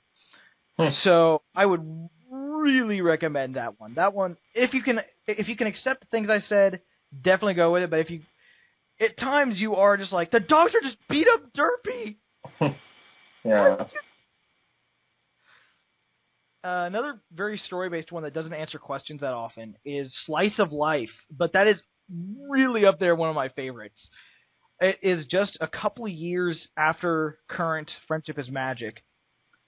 So I would really recommend that one. That one, if you can accept the things I said, definitely go with it. But at times you are just like, the Doctor just beat up Derpy. Yeah. Another very story-based one that doesn't answer questions that often is Slice of Life, but that is really up there, one of my favorites. It is just a couple of years after current Friendship is Magic,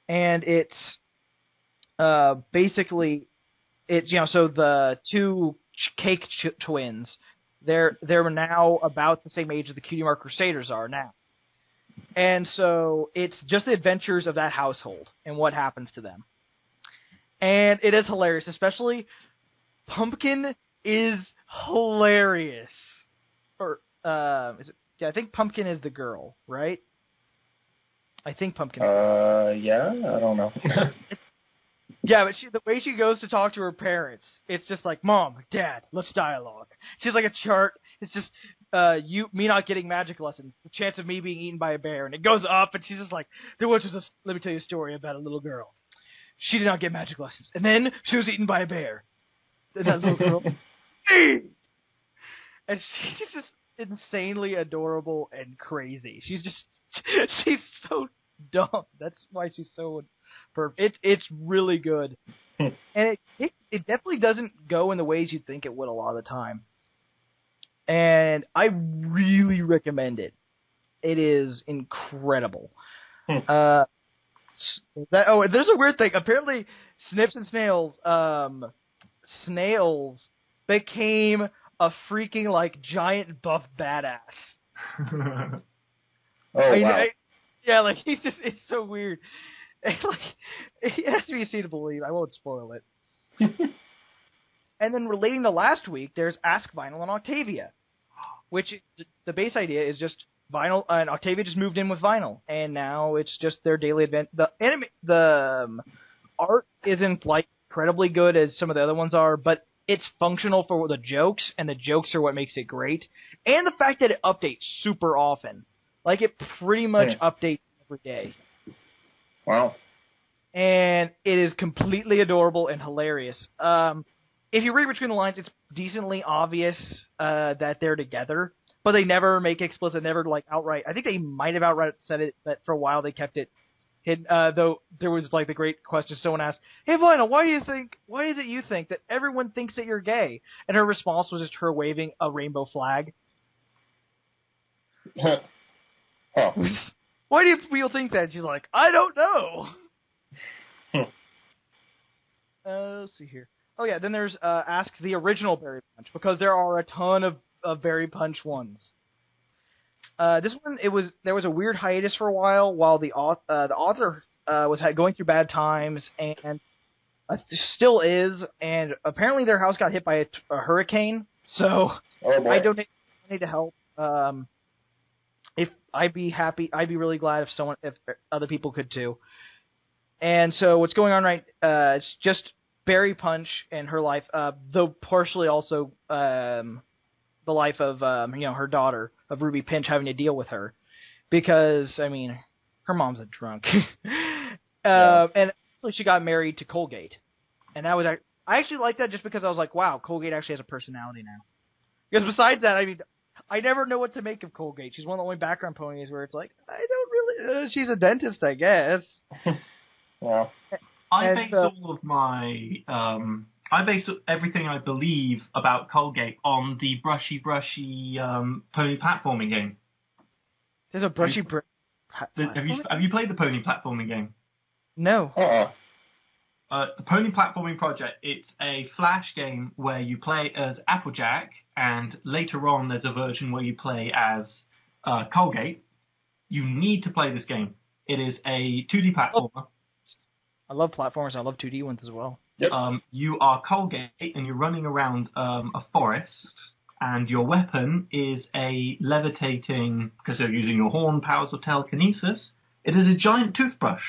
and it's basically so the two cake twins, they're now about the same age as the Cutie Mark Crusaders are now, and so it's just the adventures of that household and what happens to them, and it is hilarious, especially Pumpkin is hilarious. Or is it? Yeah, I think Pumpkin is the girl, right? I think Pumpkin. Yeah, I don't know. Yeah, but the way she goes to talk to her parents, it's just like, Mom, Dad, let's dialogue. She's like a chart. It's just me not getting magic lessons, the chance of me being eaten by a bear, and it goes up, and she's just like, let me tell you a story about a little girl. She did not get magic lessons, and then she was eaten by a bear. That little girl. And she's just insanely adorable and crazy. She's so dumb. That's why she's so perfect. It's really good. And it definitely doesn't go in the ways you'd think it would a lot of the time. And I really recommend it. It is incredible. There's a weird thing. Apparently, Snips and Snails became a freaking giant buff badass. Oh, wow. Yeah, like, it's so weird. And, like, it has to be seen to believe. I won't spoil it. And then relating to last week, there's Ask Vinyl and Octavia, which the base idea is just Vinyl, and Octavia just moved in with Vinyl, and now it's just their daily event. The art isn't, like, incredibly good as some of the other ones are, but it's functional for the jokes, and the jokes are what makes it great. And the fact that it updates super often. Like, it pretty much updates every day. Wow. And it is completely adorable and hilarious. If you read between the lines, it's decently obvious that they're together, but they never make explicit, never, like, outright. I think they might have outright said it, but for a while they kept it hidden. Though there was, like, the great question someone asked, "Hey, Vinyl, why is it you think that everyone thinks that you're gay?" And her response was just her waving a rainbow flag. Huh. Why do people think that? She's like, I don't know. Let's see here. Oh yeah, then there's Ask the Original Berry Punch, because there are a ton of Berry Punch ones. This one, there was a weird hiatus for a while the author was going through bad times, and still is, and apparently their house got hit by a hurricane, so I donate money to help. If I'd be really glad if other people could too. And so what's going on it's just Berry Punch and her life, though partially also the life of her daughter, of Ruby Pinch, having to deal with her, because I mean her mom's a drunk, and she got married to Colgate, and that was I actually like that just because I was like, wow, Colgate actually has a personality now. Because besides that, I mean, I never know what to make of Colgate. She's one of the only background ponies where it's like, I don't really... she's a dentist, I guess. Yeah. I base everything I believe about Colgate on the brushy pony platforming game. There's a brushy... Have you played the pony platforming game? No. The Pony Platforming Project, it's a Flash game where you play as Applejack, and later on there's a version where you play as Colgate. You need to play this game. It is a 2D platformer. I love platformers. I love 2D ones as well. Yep. You are Colgate, and you're running around a forest, and your weapon is a levitating, because you're using your horn powers of telekinesis, it is a giant toothbrush.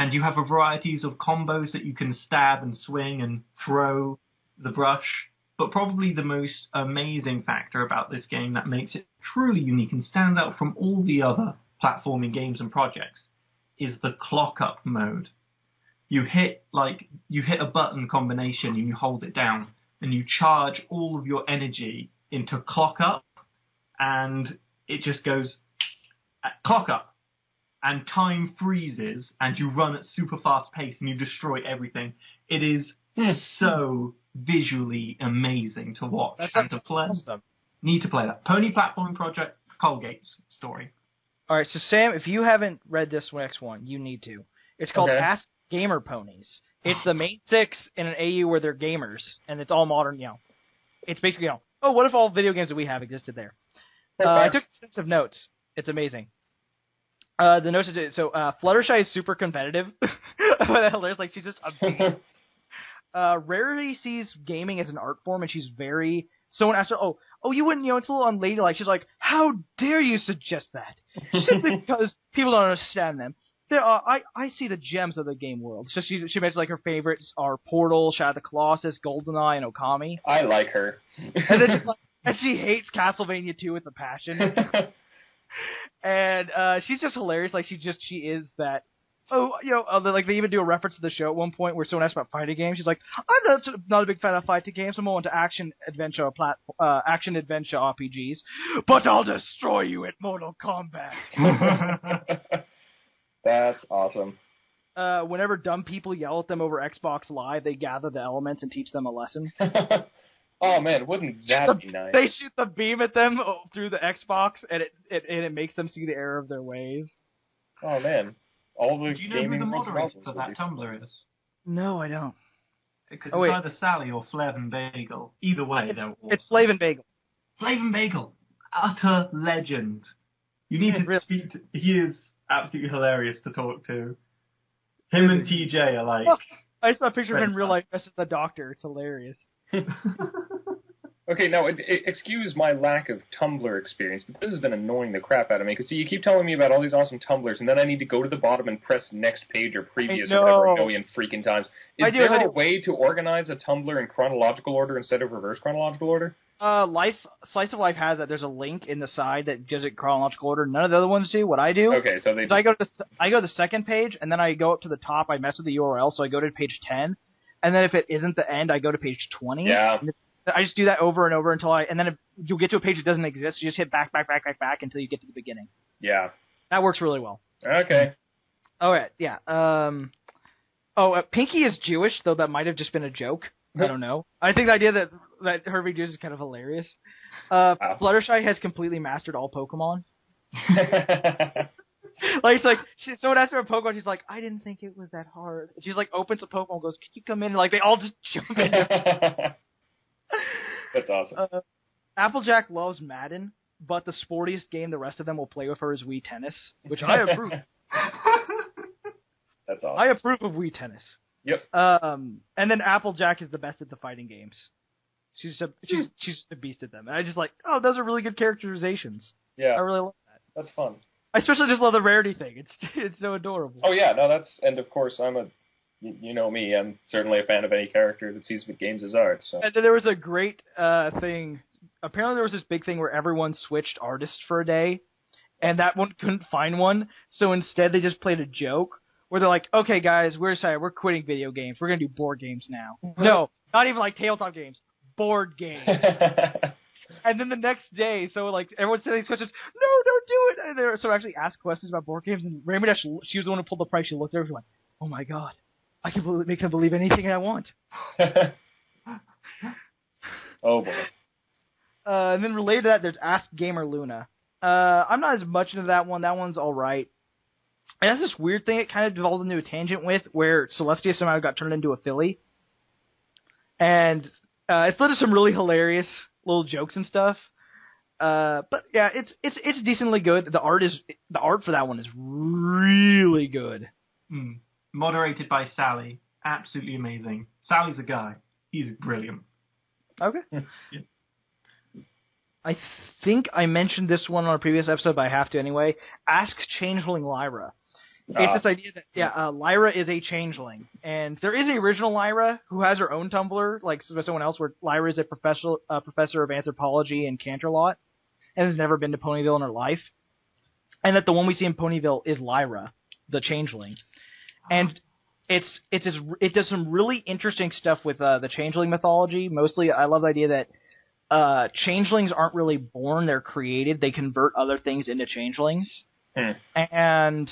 And you have a varieties of combos that you can stab and swing and throw the brush. But probably the most amazing factor about this game that makes it truly unique and stand out from all the other platforming games and projects is the clock up mode. You hit a button combination and you hold it down and you charge all of your energy into clock up, and it just goes clock up. And time freezes, and you run at super fast pace, and you destroy everything. It is so visually amazing to watch and to play. Awesome. Need to play that. Pony Platforming Project, Colgate's story. All right, so Sam, if you haven't read this next one, you need to. It's called Ask Gamer Ponies. It's the main six in an AU where they're gamers, and it's all modern, It's basically, what if all video games that we have existed there? I took extensive notes. It's amazing. The notes are, so Fluttershy is super competitive. There's like she's just a beast. Rarity sees gaming as an art form, and she's very. Someone asked her, "Oh, you wouldn't, it's a little unladylike." She's like, "How dare you suggest that?" Simply because people don't understand them. There are, I see the gems of the game world. So she mentions like her favorites are Portal, Shadow of the Colossus, GoldenEye, and Okami. I like her. And then she hates Castlevania 2 with a passion. And she's just hilarious. Like she is that. Like they even do a reference to the show at one point where someone asked about fighting games. She's like, I'm not a big fan of fighting games. I'm more into action adventure RPGs. But I'll destroy you at Mortal Kombat. That's awesome. Whenever dumb people yell at them over Xbox Live, they gather the elements and teach them a lesson. Oh man, wouldn't that be nice? They shoot the beam at them through the Xbox, and it makes them see the error of their ways. Oh man, all the do you know who the moderator for that Tumblr is? No, I don't. Because it's either Sally or Flav and Bagel. Either way, they're awesome. It's Flav and Bagel. Flav and Bagel. utter legend. You need to Really? speak to... He is absolutely hilarious to talk to. Him and TJ are like... Look, I saw a picture of him in real life dressed as the Doctor. It's hilarious. Okay, now, excuse my lack of Tumblr experience, but this has been annoying the crap out of me, because, see, you keep telling me about all these awesome Tumblrs, and then I need to go to the bottom and press next page or previous or whatever a million freaking times. Is there a way to organize a Tumblr in chronological order instead of reverse chronological order? Slice of Life has that. There's a link in the side that does it chronological order. None of the other ones do. What I do, okay, so I go to the second page, and then I go up to the top. I mess with the URL, so I go to page 10, and then if it isn't the end, I go to page 20. Yeah. I just do that over and over until and then you'll get to a page that doesn't exist. You just hit back until you get to the beginning. Yeah. That works really well. Okay. All right. Yeah. Pinky is Jewish, though that might have just been a joke. I don't know. I think the idea that Hervey Jews is kind of hilarious. Fluttershy has completely mastered all Pokemon. It's like someone asks her a Pokemon, she's like, I didn't think it was that hard. She's like, opens a Pokemon, and goes, can you come in? And they all just jump in. That's awesome. Applejack loves Madden, but the sportiest game the rest of them will play with her is Wii Tennis, which I approve. That's awesome. I approve of Wii Tennis. Yep. And then Applejack is the best at the fighting games. She's a beast at them. And I just those are really good characterizations. Yeah. I really love that. That's fun. I especially just love the rarity thing. It's so adorable. Oh yeah, no, and of course you know me, I'm certainly a fan of any character that sees what games as art. So. And then there was a great thing. Apparently there was this big thing where everyone switched artists for a day, and that one couldn't find one, so instead they just played a joke where they're like, okay guys, we're quitting video games. We're going to do board games now. No, not even like tabletop games. Board games. And then the next day, so everyone's saying these questions, no, don't do it. And they were actually asked questions about board games, and Rainbow Dash, she was the one who pulled the price. She looked at her and was like, oh my god. I can make them believe anything I want. Oh, boy. And then related to that, there's Ask Gamer Luna. I'm not as much into that one. That one's all right. And that's this weird thing it kind of devolved into a tangent with, where Celestia somehow got turned into a filly. And it's led to some really hilarious little jokes and stuff. But yeah, it's decently good. The art for that one is really good. Moderated by Sally. Absolutely amazing. Sally's a guy. He's brilliant. Okay. Yeah. I think I mentioned this one on a previous episode, but I have to anyway. Ask Changeling Lyra. It's this idea that, Lyra is a changeling. And there is an original Lyra who has her own Tumblr, like someone else, where Lyra is a professor of anthropology in Canterlot and has never been to Ponyville in her life. And that the one we see in Ponyville is Lyra, the changeling. And it does some really interesting stuff with the changeling mythology. Mostly, I love the idea that changelings aren't really born; they're created. They convert other things into changelings, and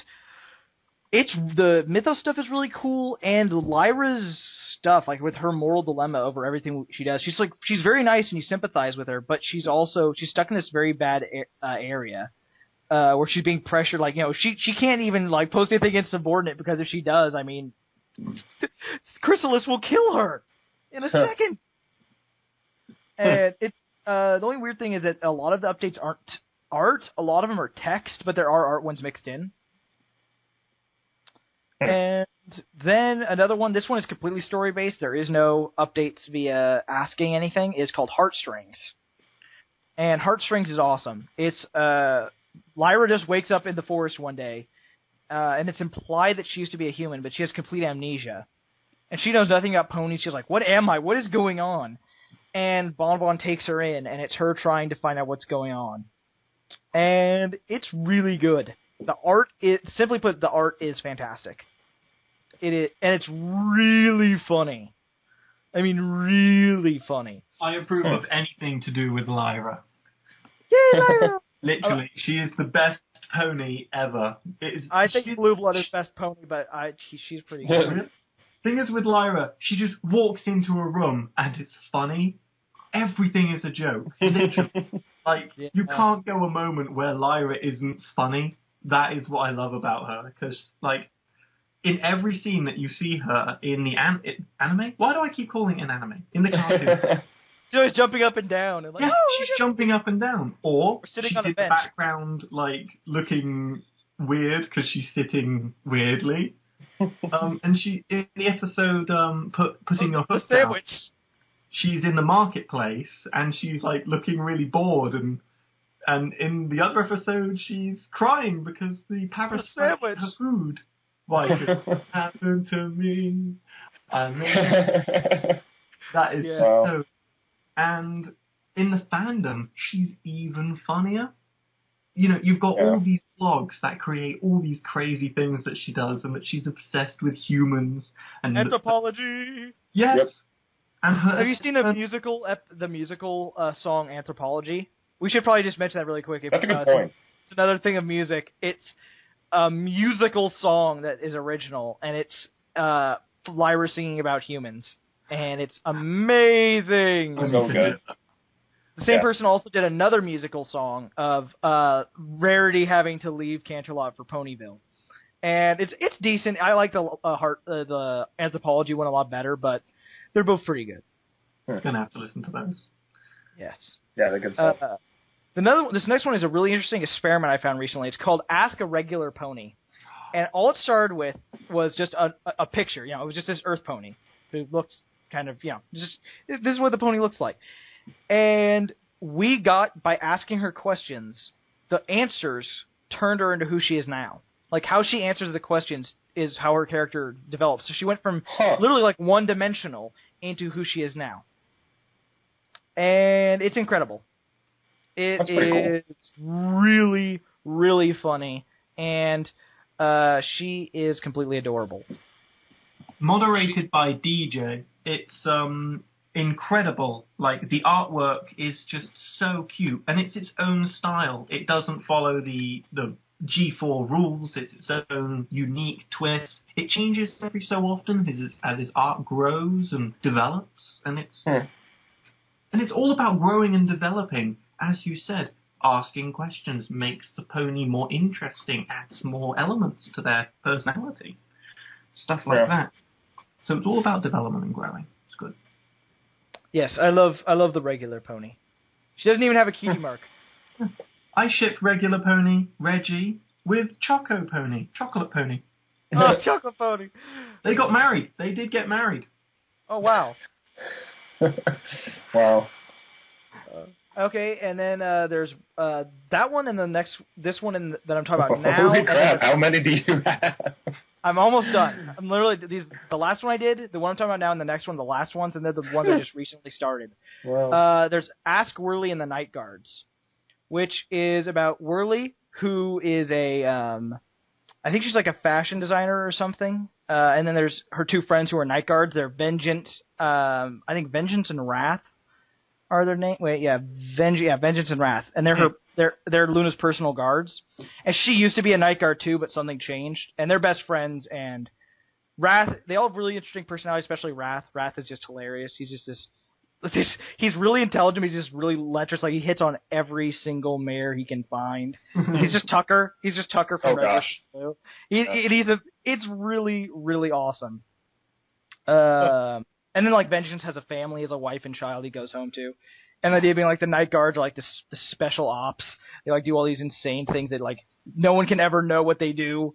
the mythos stuff is really cool. And Lyra's stuff, like with her moral dilemma over everything she does, she's very nice and you sympathize with her, but she's stuck in this very bad area. Where she's being pressured, she can't even post anything against subordinate, because if she does, I mean, Chrysalis will kill her in a second. And the only weird thing is that a lot of the updates aren't art. A lot of them are text, but there are art ones mixed in. And then another one. This one is completely story based. There is no updates via asking anything. Is called Heartstrings, and Heartstrings is awesome. It's Lyra just wakes up in the forest one day, and it's implied that she used to be a human, but she has complete amnesia. And she knows nothing about ponies. She's like, what am I? What is going on? And Bonbon takes her in, and it's her trying to find out what's going on. And it's really good. Simply put, the art is fantastic. It is, and it's really funny. I mean, really funny. I approve of anything to do with Lyra. Yay, Lyra! Literally, she is the best pony ever. I think Blue Blood is best pony, but she's pretty good. Thing is with Lyra, she just walks into a room and it's funny. Everything is a joke. Literally. You can't go a moment where Lyra isn't funny. That is what I love about her. Because, in every scene that you see her in the anime... Why do I keep calling it an anime? In the cartoon. She's always jumping up and down. And like, Yeah, she's jumping up and down. Or sitting she's on a in the bench. background, like, looking weird because she's sitting weirdly. And she, in the episode, putting your foot down, she's in the marketplace and she's, like, looking really bored. And in the other episode, she's crying because the parasite ate her food. Like, it happened to me. I mean, that is so... And in the fandom, she's even funnier. You know, you've got all these blogs that create all these crazy things that she does, and that she's obsessed with humans and Anthropology. Yes. Yep. And have you seen the musical song Anthropology? We should probably just mention that really quick. That's a good point. It's another thing of music. It's a musical song that is original, and it's Lyra singing about humans, and it's amazing. It's so good. The same person also did another musical song of Rarity having to leave Canterlot for Ponyville, and it's decent. I like the Anthropology one a lot better, but they're both pretty good. Gonna have to listen to those. Yes. Yeah, they're good stuff. This next one is a really interesting experiment I found recently. It's called Ask a Regular Pony, and all it started with was just a picture. You know, it was just this Earth pony who looked kind of, you know, just this is what the pony looks like. And we got, by asking her questions, the answers turned her into who she is now. Like, how she answers the questions is how her character develops. So she went from literally like one-dimensional into who she is now. And it's incredible. It is really, really funny. And she is completely adorable. Moderated by DJ. It's incredible. Like, the artwork is just so cute, and it's its own style. It doesn't follow the G4 rules. It's its own unique twist. It changes every so often as his art grows and develops, and it's all about growing and developing. As you said, asking questions makes the pony more interesting, adds more elements to their personality, stuff like that. So it's all about development and growing. It's good. Yes, I love the regular pony. She doesn't even have a cutie mark. I shipped regular pony, Reggie, with Choco Pony, Chocolate Pony. Oh, Chocolate Pony. They got married. They did get married. Oh, wow. Wow. Okay, and then there's that one and this one that I'm talking about now. Holy crap, how many do you have? I'm almost done. I'm literally the last one I did, the one I'm talking about now, and the next one, the last ones, and they're the ones I just recently started. Wow. There's Ask Whirly and the Night Guards, which is about Whirly, who is I think she's like a fashion designer or something. And then there's her two friends who are Night Guards. They're Vengeance, I think Vengeance and Wrath are their name. Wait, yeah, Vengeance and Wrath, and they're Luna's personal guards. And she used to be a Night Guard too, but something changed. And they're best friends. And Wrath, they all have really interesting personalities, especially Wrath. Wrath is just hilarious. He's just he's really intelligent. He's just really lecherous. Like, he hits on every single mare he can find. He's just Tucker. He's just Tucker from Red vs. Blue. It's really, really awesome. And then, like, Vengeance has a family, has a wife and child he goes home to. And the idea being, like, the Night Guards are, like, the special ops. They, like, do all these insane things that, like, no one can ever know what they do.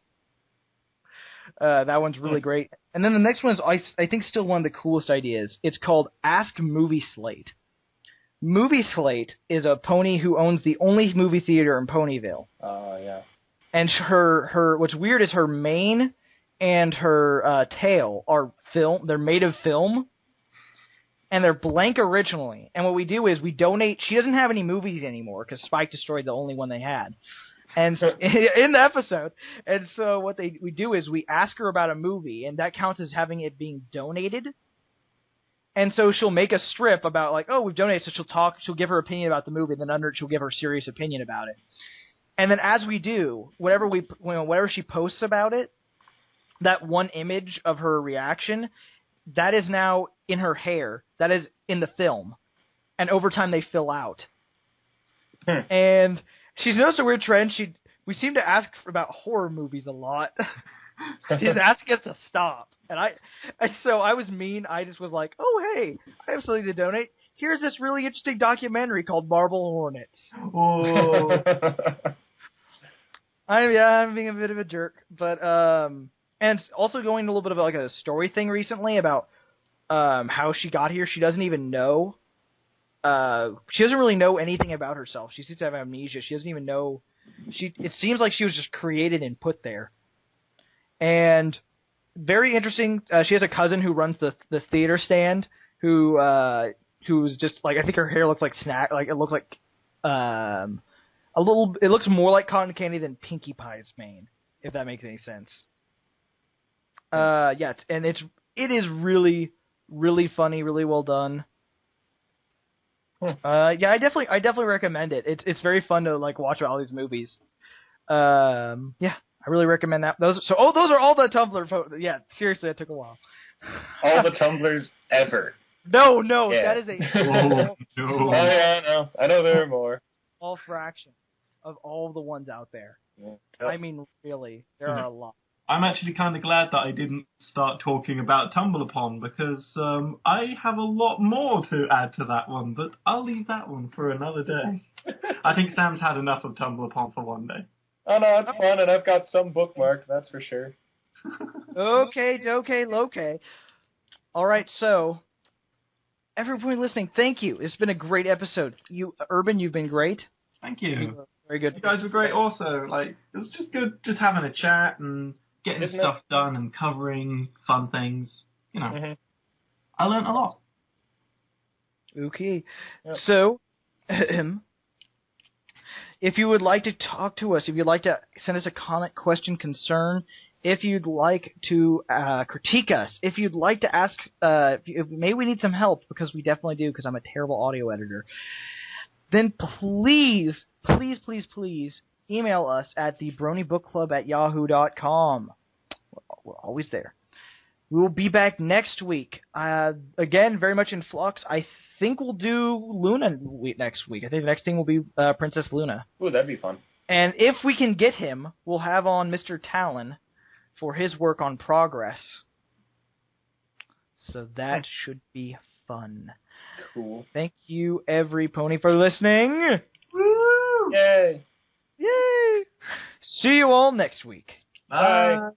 That one's really great. And then the next one is, I think, still one of the coolest ideas. It's called Ask Movie Slate. Movie Slate is a pony who owns the only movie theater in Ponyville. Yeah. And her what's weird is her mane and her tail are film. They're made of film. And they're blank originally. And what we do is we donate. She doesn't have any movies anymore because Spike destroyed the only one they had. And so, in the episode, and so what we do is we ask her about a movie, and that counts as having it being donated. And so she'll make a strip about, like, oh, we've donated, so she'll give her opinion about the movie, and then under it she'll give her serious opinion about it. And then as we do, whatever she posts about it, that one image of her reaction, that is now in her hair, that is in the film, and over time they fill out. And she's noticed a weird trend. We seem to ask about horror movies a lot. She's asking us to stop. So I was mean. I just was like, oh, hey, I have something to donate. here's this really interesting documentary called Marble Hornets. Oh. I'm being a bit of a jerk, but and also going to a little bit of like a story thing recently about how she got here. She doesn't even know. She doesn't really know anything about herself. She seems to have amnesia. She doesn't even know. It seems like she was just created and put there. And very interesting. She has a cousin who runs the theater stand. Who's just like, I think her hair looks like it looks like it looks more like cotton candy than Pinkie Pie's mane, if that makes any sense. Yeah, and it is really, really funny, really well done. Yeah, I definitely recommend it. It's very fun to like watch all these movies. Yeah, I really recommend that. Those are all the Tumblr photos. Yeah, seriously, that took a while. All the Tumblrs ever. No, Yeah. that is a No. Oh yeah, I know there are more. small fraction of all the ones out there. Yep. I mean, really, there are a lot. I'm actually kind of glad that I didn't start talking about Tumbleupon because I have a lot more to add to that one, but I'll leave that one for another day. I think Sam's had enough of Tumbleupon for one day. Oh no, it's fun, and I've got some bookmarked, that's for sure. Okay. All right, so everyone listening, thank you. It's been a great episode. Urban, you've been great. Thank you. Very good. You guys were great also. Like, it was just good just having a chat and getting stuff done and covering fun things. You know, I learned a lot. Okay. Yep. So, if you would like to talk to us, if you'd like to send us a comment, question, concern, if you'd like to critique us, if you'd like to ask, maybe we need some help, because we definitely do, because I'm a terrible audio editor, then please email us at thebronybookclub@yahoo.com. We're always there. We will be back next week. Again, very much in flux. I think we'll do Luna next week. I think the next thing will be Princess Luna. Ooh, that'd be fun. And if we can get him, we'll have on Mr. Talon for his work on Progress. So that should be fun. Cool. Thank you, every pony, for listening. Woo! Yay! Yay! See you all next week. Bye. Bye.